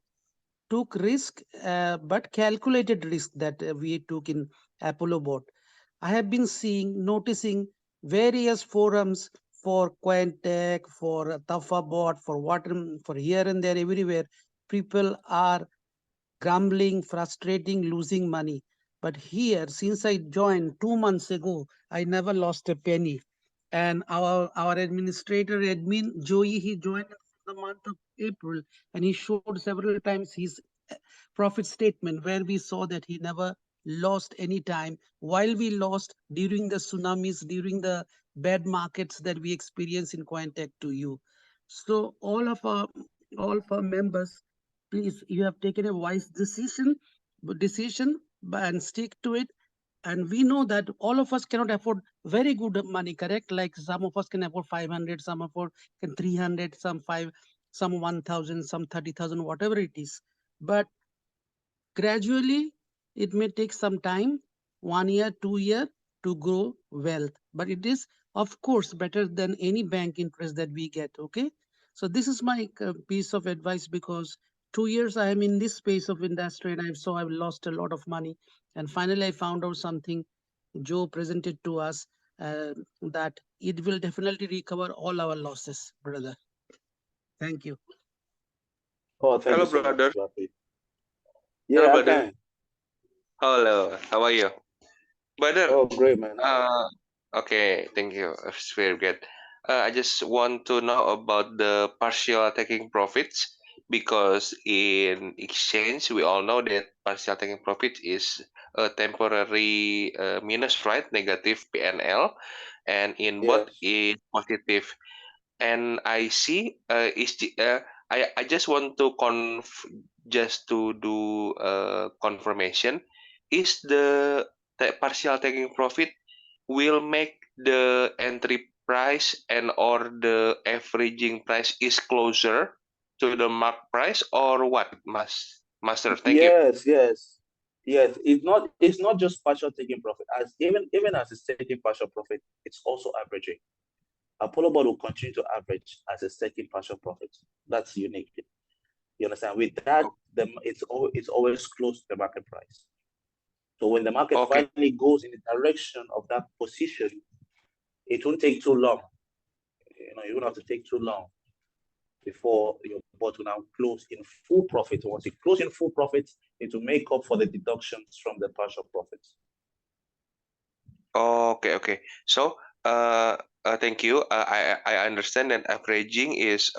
took risk, but calculated risk that we took in ApolloBot. I have been noticing various forums for Cointech, for TafaBot, for what, for here and there, everywhere. People are grumbling, frustrating, losing money. But here, since I joined 2 months ago, I never lost a penny. And our administrator, admin Joey, he joined in the month of April, and he showed several times his profit statement where we saw that he never lost any time, while we lost during the tsunamis, during the bad markets that we experienced in Cointech to you. So all of our members, please, you have taken a wise decision and stick to it. And we know that all of us cannot afford very good money, correct? Like some of us can afford 500, some afford can 300, some 5, some 1000, some 30,000, whatever it is. But gradually, it may take some time, 1 year, 2 year, to grow wealth. But it is, of course, better than any bank interest that we get. Okay. So this is my piece of advice, because 2 years I am in this space of industry and I've lost a lot of money. And finally, I found out something Joe presented to us, that it will definitely recover all our losses, brother. Thank you. Oh, thank Hello, you so much, brother. Bappy. Hello, Yeah, I brother. can. Hello, how are you? Brother, Oh, great, man. okay, thank you. It's very good. I just want to know about the partial taking profits because in exchange, we all know that partial taking profit is a temporary minus, right? Negative PNL, and in bot Yes. is positive. And I see I just want to just to do confirmation, is the partial taking profit will make the entry price and or the averaging price is closer to the mark price, or what, master? Thank you. Yes, yes, yes. It's not just partial taking profit. As even as it's taking partial profit, it's also averaging. ApolloBot will continue to average as it's taking partial profit. That's unique. You understand? With that, it's always close to the market price. So when the market Okay. finally goes in the direction of that position, it won't take too long. You don't have to take too long before your bot will now close in full profit. Once it closes in full profit, it will make up for the deductions from the partial profits. Okay, okay. So, thank you. I understand that averaging is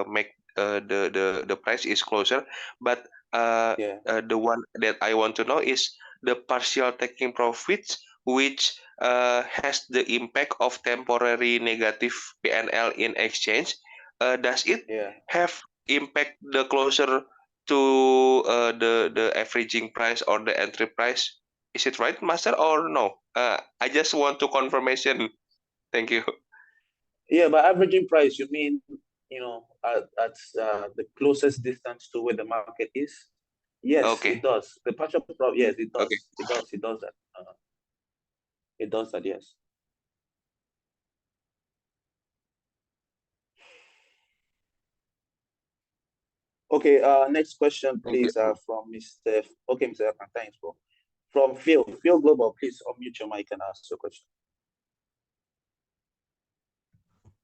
make the price is closer, but Yeah, the one that I want to know is the partial taking profits, which has the impact of temporary negative PNL in exchange. Does it yeah. have impact the closer to the averaging price or the entry price? Is it right, Master, or no? I just want to confirmation. Thank you. Yeah, by averaging price, you mean, at the closest distance to where the market is? Yes, it Okay. does. The partial profit, yes, it Okay. does. It does that. It does that, yes. Okay, next question, Thank you. please, from Mr. Okay, Mr. Akpan, thanks, bro. From Phil. Phil Global, please unmute your mic and ask your question.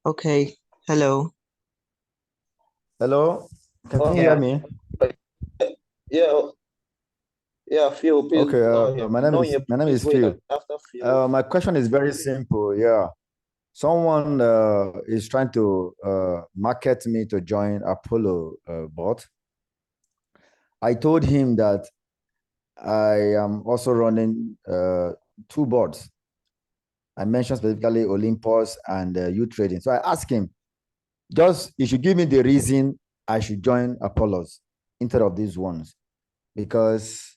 Okay, hello. Hello, can you Okay. hear me? Yeah, yeah, Phil, please Okay, go ahead. my name Please is wait Phil. after Phil. My question is very simple. Yeah, someone is trying to market me to join Apollo bot. I told him that I am also running two bots. I mentioned specifically Olympus and U Trading. So I asked him, you should give me the reason I should join Apollos instead of these ones, because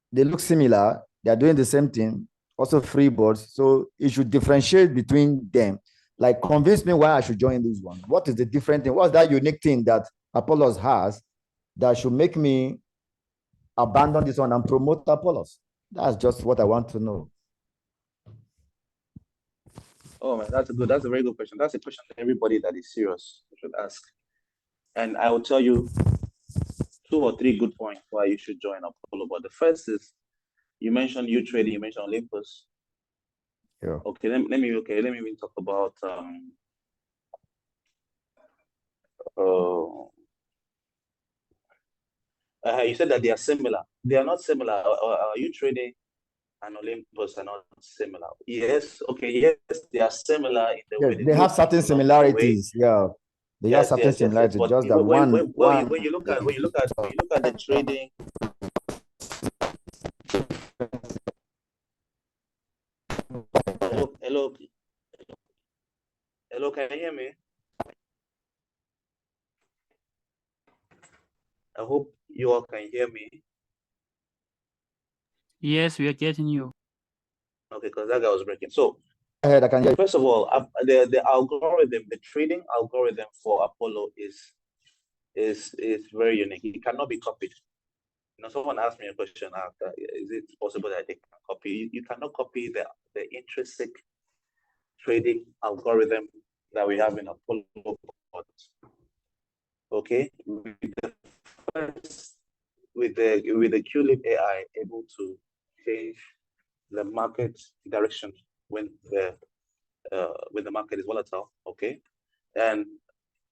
they look similar. They are doing the same thing, also free boards. So you should differentiate between them. Like, convince me why I should join this one. What is the different thing? What's that unique thing that Apollos has that should make me abandon this one and promote Apollos? That's just what I want to know. Oh man, that's a very good question. That's a question that everybody that is serious should ask. And I will tell you 2 or 3 good points why you should join Apollo. But the first is, you mentioned U Trading, you mentioned Olympus. Yeah. Okay, let me even talk about you said that they are similar. They are not similar. U Trading and Olympus are not similar. Yes, okay, yes, they are similar in the Yes, way they they have look, certain similarities. Yeah, they have Yes, certain yes, yes, yes. similarities. But Just that when you look at the trading. Hello, can you hear me? I hope you all can hear me. Yes, we are getting you. Okay, because that guy was breaking. So, I can hear you. first of all, the algorithm, the trading algorithm for Apollo is very unique. It cannot be copied. Someone asked me a question after, is it possible that they can copy? You cannot copy the intrinsic trading algorithm that we have in Apollo. Okay, with the QLib AI able to change the market direction when the market is volatile. Okay, and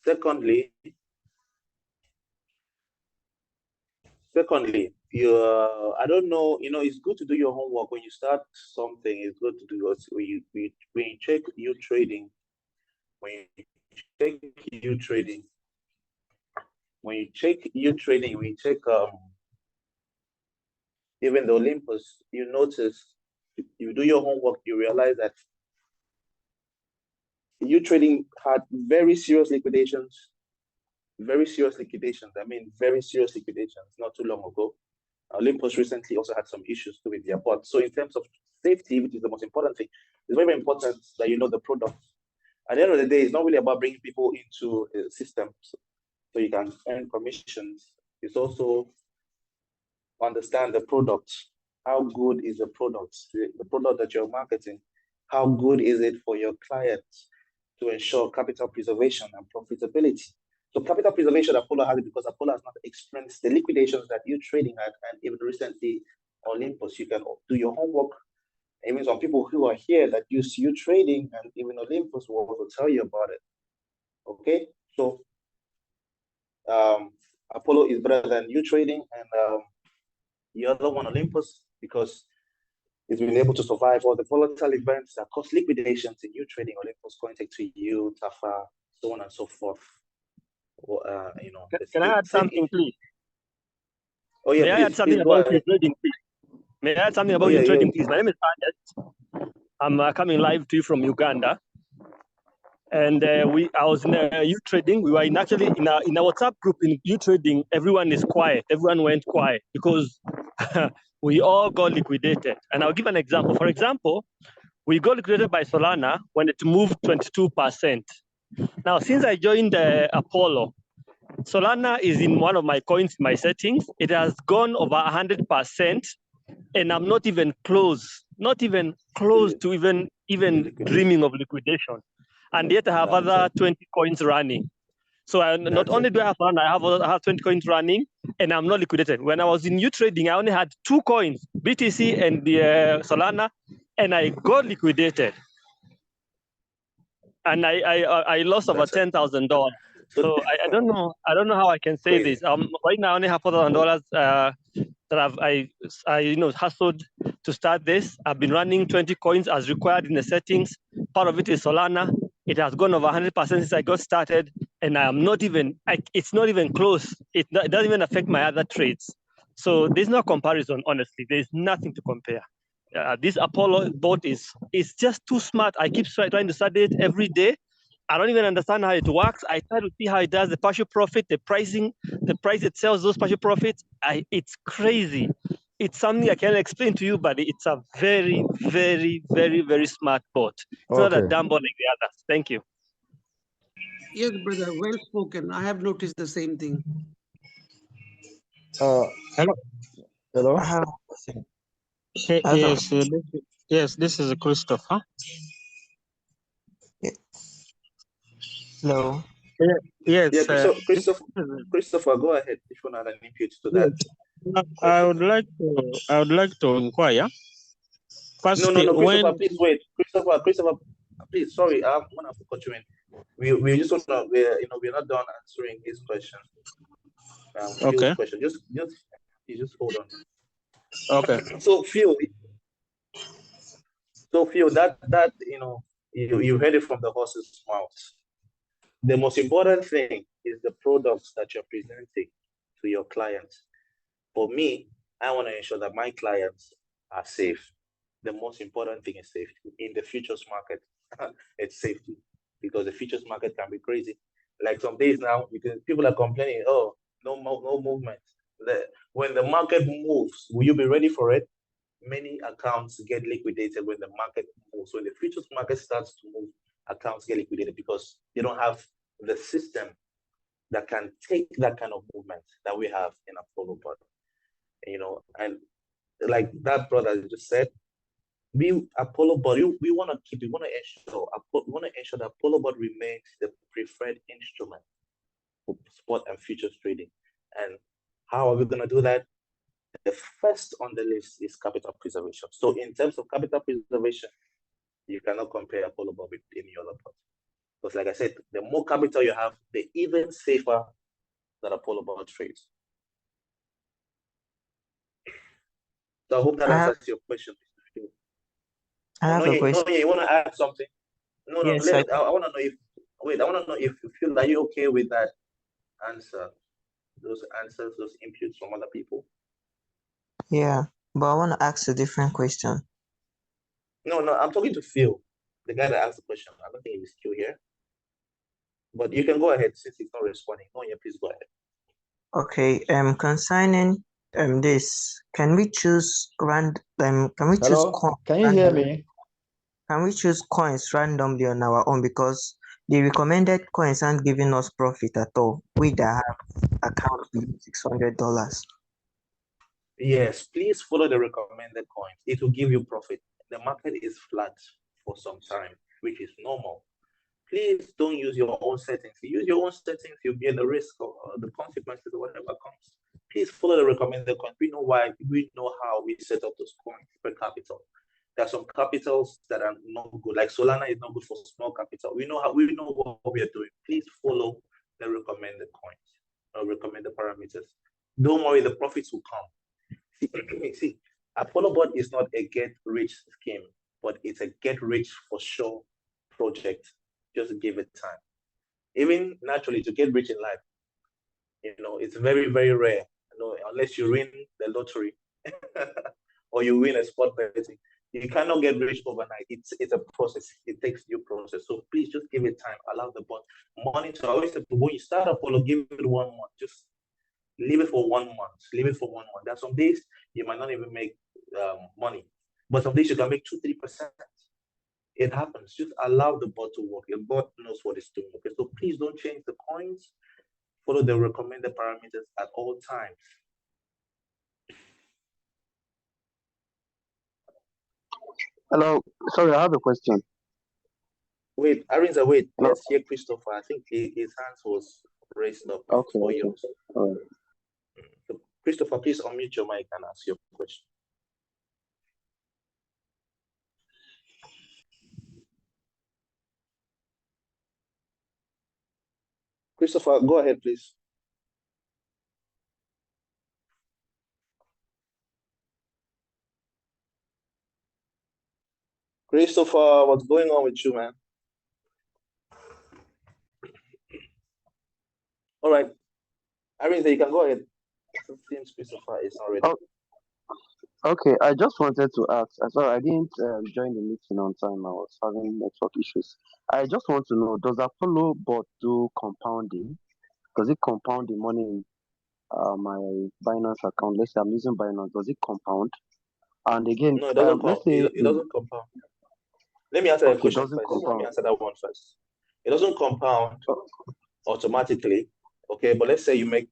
secondly, I don't know, it's good to do your homework when you start something. It's good to do when you check you trading, when you check you trading, when you check even the Olympus, you notice, you do your homework, you realize that you trading had very serious liquidations. Very serious liquidations. I mean, very serious liquidations not too long ago. Olympus recently also had some issues with their bot. So in terms of safety, which is the most important thing, it's very, very important that you know the product. At the end of the day, it's not really about bringing people into a system so you can earn commissions. It's also understand the product. How good is the product? The product that you're marketing, how good is it for your clients to ensure capital preservation and profitability? So capital preservation, Apollo has it because Apollo has not experienced the liquidations that you're trading at, and even recently Olympus. You can do your homework. Even some people who are here that use you trading, and even Olympus will also tell you about it. Okay, so Apollo is better than you trading, and the other one, Olympus, because it's been able to survive all the volatile events that cause liquidations in you trading. Olympus, Cointech to you, Tafa, so on and so forth. Can I add something, please? Oh yeah, May I add something about your trading, please? May I add something about your trading, please? My name is Ernest. I'm coming live to you from Uganda, and I was in you trading. We were actually in a WhatsApp group in you trading. Everyone is quiet. Everyone went quiet because we all got liquidated. And I'll give an example. For example, we got liquidated by Solana when it moved 22%. Now, since I joined Apollo, Solana is in one of my coins, my settings. It has gone over 100%, and I'm not even close to even dreaming of liquidation. And yet I have other 20 coins running. So not only do I have Solana, I have 20 coins running, and I'm not liquidated. When I was in U trading, I only had 2 coins, BTC and the Solana, and I got liquidated. And I lost over $10,000. So I don't know how I can say this. Right now I only have $4,000 that I hustled to start this. I've been running 20 coins as required in the settings. Part of it is Solana. It has gone over 100% since I got started, and I'm not even. It's not even close. It doesn't even affect my other trades. So there's no comparison. Honestly, there's nothing to compare. This Apollo bot is just too smart. I keep trying to study it every day. I don't even understand how it works. I try to see how it does the partial profit, the pricing, the price it sells those partial profits. It's crazy. It's something I can't explain to you, but it's a very, very, very, very smart bot. It's not a dumb bot like the others. Thank you. Yes, brother, well spoken. I have noticed the same thing. Hello. Hello. Yes, this is Christopher. Hello. Yes. Yeah, Christopher, go ahead. If you want to add input to that. I would like to inquire. First, no, Christopher, please wait. Christopher, please. Sorry, I'm gonna cut you in. We just want to. We're not done answering his question. Okay. Question. Just hold on. Okay. So Phil, that you heard it from the horse's mouth. The most important thing is the products that you're presenting to your clients. For me, I want to ensure that my clients are safe. The most important thing is safety. In the futures market, it's safety, because the futures market can be crazy. Like some days now, because people are complaining, oh, no movement. When the market moves, will you be ready for it? Many accounts get liquidated when the market moves. When the futures market starts to move, accounts get liquidated because they don't have the system that can take that kind of movement that we have in ApolloBot. And like that brother just said, ApolloBot, we want to ensure that ApolloBot remains the preferred instrument for spot and futures trading. And how are we going to do that? The first on the list is capital preservation. So in terms of capital preservation, you cannot compare ApolloBot with any other bot. Because like I said, the more capital you have, the even safer that ApolloBot trades. So I hope that answers your question. I have a question. No, you want to add something? No, Yes, I want to know if. Wait, I want to know if you feel that you're okay with that answer, those answers, those inputs from other people. Yeah, but I want to ask a different question. No, I'm talking to Phil, the guy that asked the question. I don't think he's still here. But you can go ahead since he's not responding. No, yeah, please go ahead. Okay, concerning this, can we choose can we choose Hello, coins can you hear me? Can we choose coins randomly on our own, because the recommended coins aren't giving us profit at all? We that have account below $600. Yes, please follow the recommended coins. It will give you profit. The market is flat for some time, which is normal. Please don't use your own settings. If you use your own settings, you'll be at the risk of the consequences of whatever comes. Please follow the recommended coins. We know why. We know how we set up those coins per capital. There are some capitals that are not good. Like Solana is not good for small capital. We know what we are doing. Please follow the recommended coins or recommended parameters. Don't worry, the profits will come. See, ApolloBot is not a get-rich scheme, but it's a get-rich for sure project. Just give it time. Even naturally, to get rich in life, it's very, very rare. Unless you win the lottery or you win a sport betting, you cannot get rich overnight. It's a process. It takes due process. So please just give it time. Allow the bot monitor. I always say, when you start Apollo, give it 1 month. Just leave it for 1 month. Leave it for 1 month. There are some days you might not even make money, but some days you can make 2-3%. It happens. Just allow the bot to work. Your bot knows what it's doing. Okay, so please don't change the coins. Follow the recommended parameters at all times. Hello. Sorry, I have a question. Wait, Arinza, wait. No. Let's hear Christopher. I think his hands was raised up. Okay. All right. So Christopher, please unmute your mic and ask your question. Christopher, go ahead, please. Christopher, what's going on with you, man? All right. Arinza, you can go ahead. Since Christopher is not ready. Oh. Okay, I just wanted to ask. Sorry, I didn't join the meeting on time. I was having network issues. I just want to know, does ApolloBot do compounding? Does it compound the money in my Binance account? Let's say I'm using Binance. Does it compound? And again, no, it doesn't. Let's say it doesn't compound. Let me answer the question first. Let me answer that one first. It doesn't compound automatically. Okay, but let's say you make.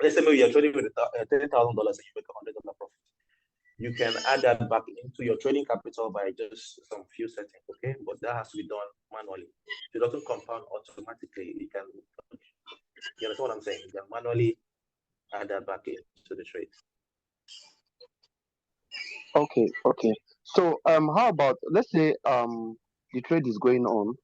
Let's say maybe you're trading with $30,000 and you make $100 profit. You can add that back into your trading capital by just some few settings, okay? But that has to be done manually. It doesn't compound automatically. You understand what I'm saying? You can manually add that back into the trade. Okay. So how about, let's say the trade is going on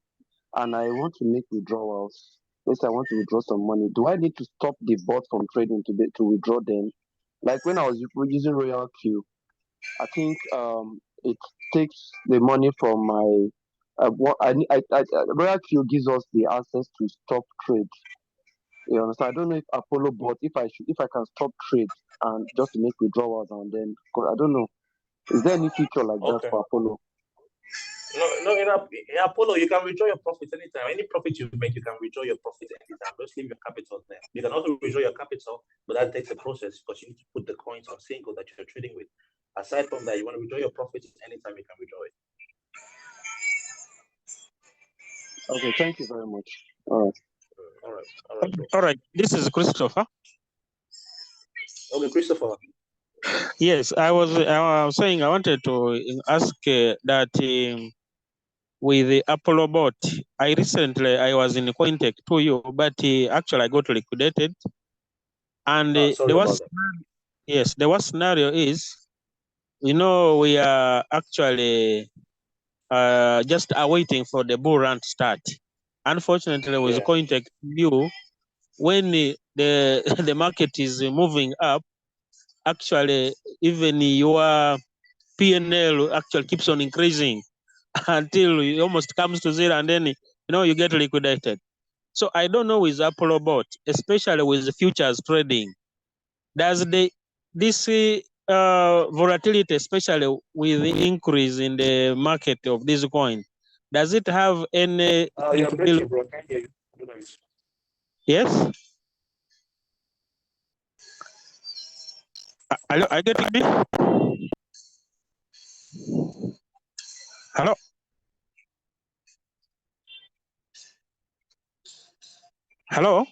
and I want to make withdrawals. Let's say I want to withdraw some money. Do I need to stop the bot from trading to withdraw them? Like when I was using Royal Q, I think it takes the money from my Royal Q gives us the access to stop trade. You understand? I don't know if ApolloBot, if I can stop trade and just to make withdrawals and then, I don't know. Is there any feature like that for Apollo? No, in Apollo, you can withdraw your profits anytime. Any profit you make, you can withdraw your profits anytime. Just leave your capital there. You can also withdraw your capital, but that takes a process because you need to put the coins on single that you're trading with. Aside from that, you want to withdraw your profits anytime, you can withdraw it. Okay, thank you very much. All right. This is Christopher. Okay, Christopher. Yes, I was saying I wanted to ask that with the ApolloBot, I was in contact to you, but actually I got liquidated. And the worst scenario is, we are actually just awaiting for the bull run to start. Unfortunately, with contact you, when the market is moving up, actually even your P&L actually keeps on increasing until it almost comes to zero, and then you get liquidated. So I don't know with ApolloBot, especially with the futures trading, does this volatility, especially with the increase in the market of this coin, does it have any? You're breaking, bro. Can't hear you. Yes. Hello, are you getting me? Hello. Hello.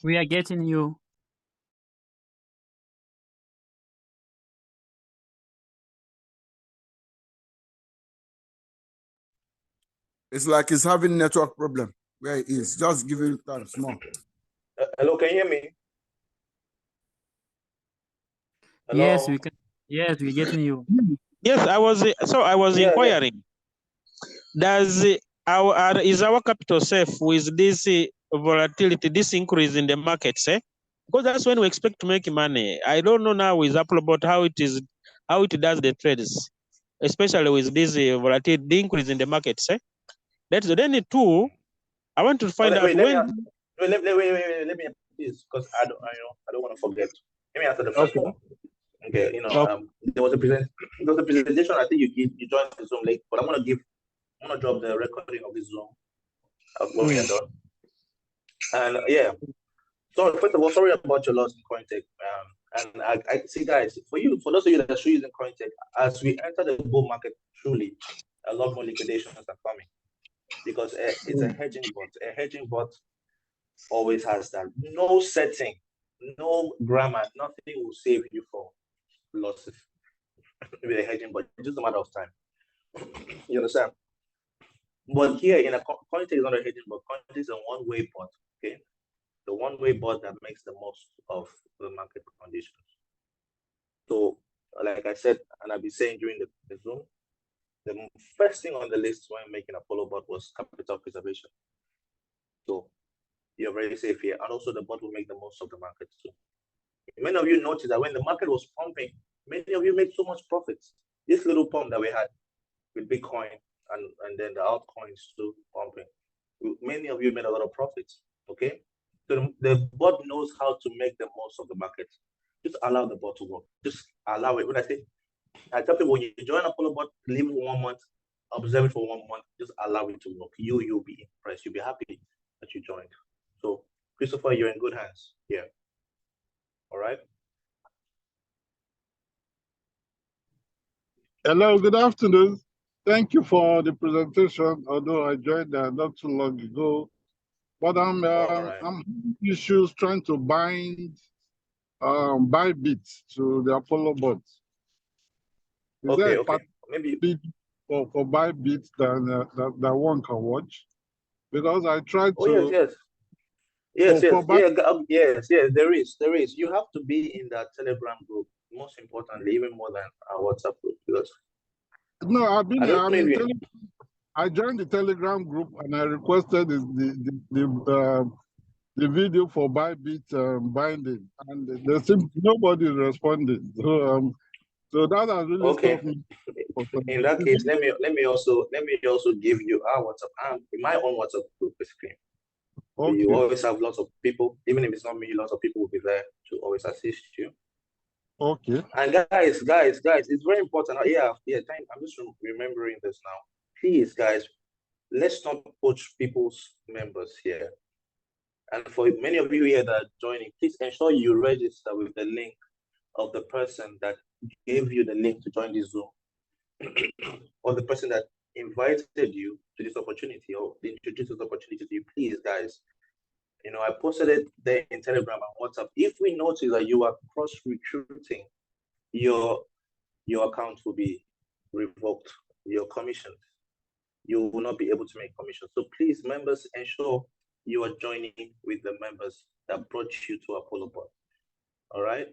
We are getting you. It's like he's having network problem where he is. Just give him time small. Hello, can you hear me? Hello? Yes, we can. Yes, we're getting you. Yes, I was inquiring. Does is our capital safe with this volatility, this increase in the markets? Because that's when we expect to make money. I don't know now with ApolloBot how it does the trades, especially with this volatility, the increase in the markets. That's then two. I want to find out wait, when. Let me please, because I don't want to forget. Let me answer the first one. Okay, there was a presentation. I think you joined the Zoom late, but I'm gonna drop the recording of this Zoom when we are done. And yeah, so first of all, sorry about your loss in Cointech. And I see, guys, for those of you that are still using Cointech, as we enter the bull market, truly, a lot more liquidations are coming because it's a hedging bot. A hedging bot always has that. No setting, no grammar, nothing will save you for losses with a hedging bot. It's just a matter of time. You understand? But here in a Cointech is not a hedging bot. Cointech is a one-way bot. Okay, the one-way bot that makes the most of the market conditions. So, like I said, and I've been saying during the Zoom, the first thing on the list when making ApolloBot was capital preservation. So you're very safe here, and also the bot will make the most of the market too. Many of you noticed that when the market was pumping, many of you made so much profits. This little pump that we had with Bitcoin and then the altcoins too pumping, many of you made a lot of profits. Okay, so the bot knows how to make the most of the market. Just allow the bot to work. Just allow it. When I tell people, when you join ApolloBot, leave it for 1 month, observe it for 1 month, just allow it to work. You'll be impressed. You'll be happy that you joined. So, Christopher, you're in good hands here. All right. Hello, good afternoon. Thank you for the presentation, although I joined not too long ago. But I'm having issues trying to bind Bybit to the ApolloBot. Is there a maybe for Bybit that one can watch? Because I tried to. Yes, there is. You have to be in that Telegram group, most importantly, even more than our WhatsApp group. Because no, I joined the Telegram group and I requested the video for Bybit binding, and there seems nobody is responding. So that has really stopped me. In that case, let me also give you our WhatsApp, my own WhatsApp group basically. Okay. You always have lots of people, even if it's not me, lots of people will be there to always assist you. Okay. And guys, it's very important. I'm just remembering this now. Please, guys, let's not poach people's members here. And for many of you here that are joining, please ensure you register with the link of the person that gave you the link to join this Zoom, or the person that invited you to this opportunity or introduced this opportunity to you. Please, guys, I posted it there in Telegram and WhatsApp. If we notice that you are cross-recruiting, your account will be revoked, your commission. You will not be able to make commission. So please, members, ensure you are joining with the members that brought you to ApolloBot. All right?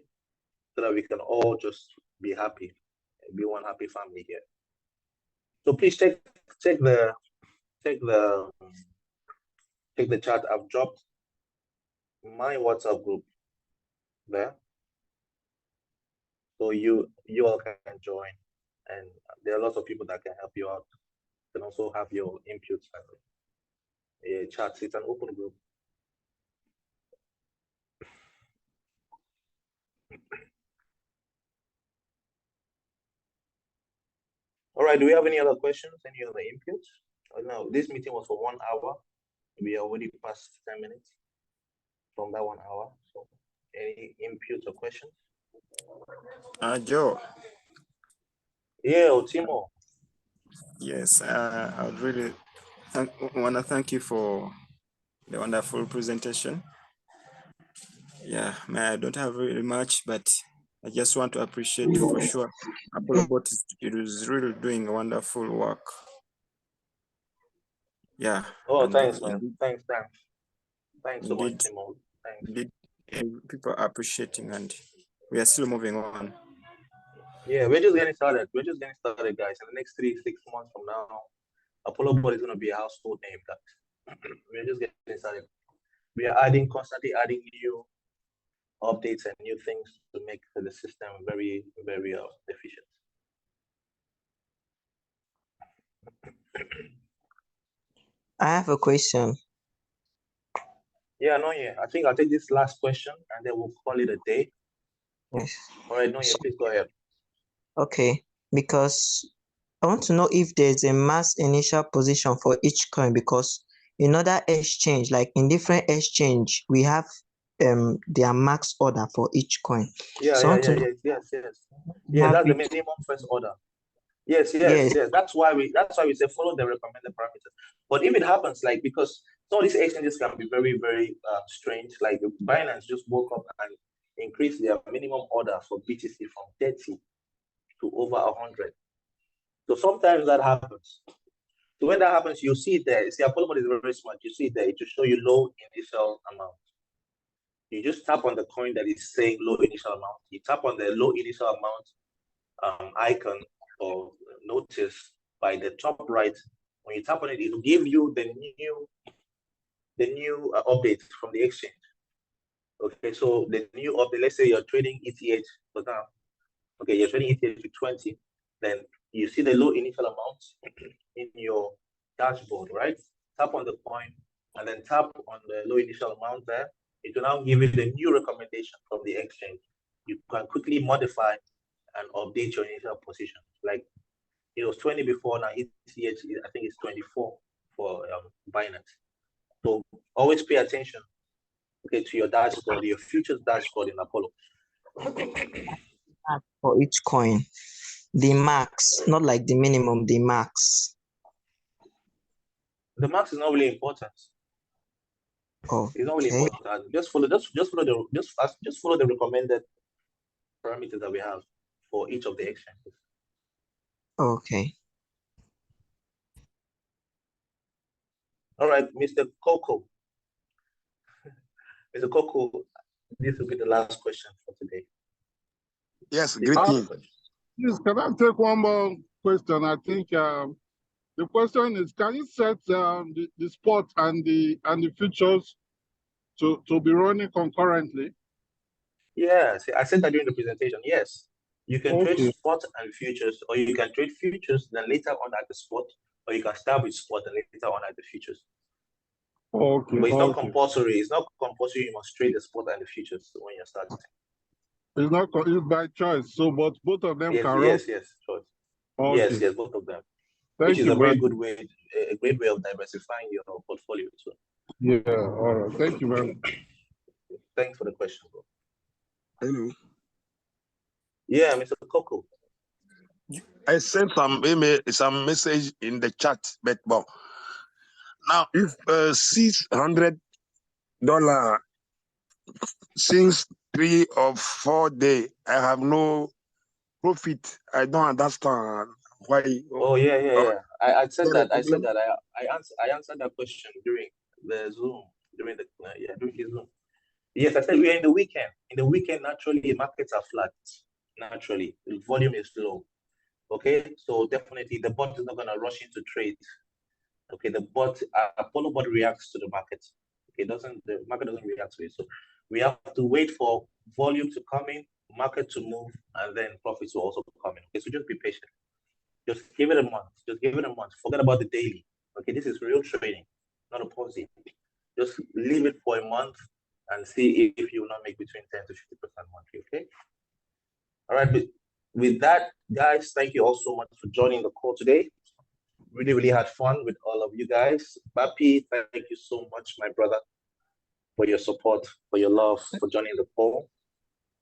So that we can all just be happy, be one happy family here. So please check the chat. I've dropped my WhatsApp group there. So you all can join, and there are lots of people that can help you out. You can also have your inputs and chats. It's an open group. All right, do we have any other questions? Any other inputs? No, this meeting was for 1 hour. We are already past 10 minutes from that 1 hour. So any inputs or questions? Joe. Yeah, Timo. Yes, I would really want to thank you for the wonderful presentation. Yeah, I don't have really much, but I just want to appreciate for sure. ApolloBot is really doing wonderful work. Yeah. Oh, thanks, man. Thanks. Thanks so much, Indeed, Timo. Thanks. indeed, people are appreciating, and we are still moving on. Yeah, we're just getting started. We're just getting started, guys. In the next 3-6 months from now, ApolloBot is going to be a household name, guys. We're just getting started. We are constantly adding new updates and new things to make the system very, very efficient. I have a question. Yeah, Noye, I think I'll take this last question and then we'll call it a day. Yes. All right, Noye, please go ahead. Okay, because I want to know if there's a max initial position for each coin, because in other exchange, like in different exchange, we have their max order for each coin. Yeah, So yes. Yeah, that's the minimum first order. Yes. That's why we say follow the recommended parameters. But if it happens, like, because some of these exchanges can be very, very strange. Like Binance just woke up and increased their minimum order for BTC from 30 to over 100. So sometimes that happens. So when that happens, you see it there. See, ApolloBot is very smart. You see it there. It will show you low initial amount. You just tap on the coin that is saying low initial amount. You tap on the low initial amount icon or notice by the top right. When you tap on it, it will give you the new update from the exchange. Okay, so the new update, let's say you're trading ETH for now. Okay, you're trading ETH with 20, then you see the low initial amount in your dashboard, right? Tap on the coin and then tap on the low initial amount there. It will now give you the new recommendation from the exchange. You can quickly modify and update your initial position. Like it was 20 before, now ETH, I think it's 24 for Binance. So always pay attention, okay, to your dashboard, your futures dashboard in Apollo. For each coin, the max, not like the minimum, the max. The max is not really important. Oh, it's not really important. Just follow the recommended parameters that we have for each of the exchanges. Okay. All right, Mr. Coco. Mr. Coco, this will be the last question for today. Yes, greeting. Please, can I take one more question? I think the question is: can you set the spot and the futures to be running concurrently? Yes, I said that during the presentation. Yes, you can trade spot and futures, or you can trade futures, then later on at the spot, or you can start with spot and later on at the futures. Okay. But it's not compulsory. It's not compulsory. You must trade the spot and the futures when you're starting. It's not. It's by choice. So, but both of them can run. Yes, choice. Okay. Yes, both of them. Thank which is you, a very good way, a great way of diversifying your portfolio. So. Yeah. All right. Thank you very much. Thanks for the question, bro. Hello. Yeah, Mr. Coco. I sent some email, some message in the chat, but now if $600 since 3 or 4 days, I have no profit. I don't understand why. Oh yeah. I said that. I answered that question during the Zoom, during the Zoom. Yes, I said we are in the weekend. In the weekend, naturally, markets are flat. Naturally, the volume is low. Okay, so definitely the bot is not going to rush into trades. Okay, the bot, ApolloBot reacts to the market. Okay, the market doesn't react to it. So We have to wait for volume to come in, market to move, and then profits will also come in. Okay, so just be patient. Just give it a month. Just give it a month. Forget about the daily. Okay, this is real trading, not a Ponzi. Just leave it for a month and see if you will not make between 10 to 50% monthly. Okay. All right. With that, guys, thank you all so much for joining the call today. Really, really had fun with all of you guys. Bapi, thank you so much, my brother, for your support, for your love, for joining the call.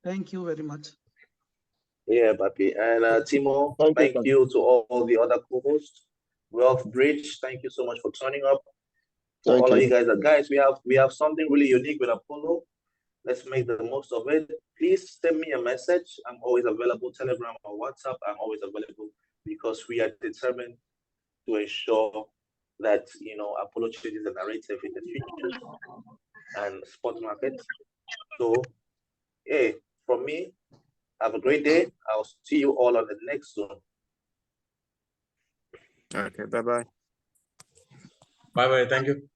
Thank you very much. Yeah, Bapi. And Timo, thank you to all the other co-hosts. Wealth Bridge, thank you so much for turning up. For all of you guys, we have something really unique with Apollo. Let's make the most of it. Please send me a message. I'm always available. Telegram or WhatsApp, I'm always available, because we are determined to ensure that Apollo changes the narrative in the futures and spot markets. So, hey, from me, have a great day. I'll see you all on the next Zoom. Okay, bye-bye. Bye-bye. Thank you.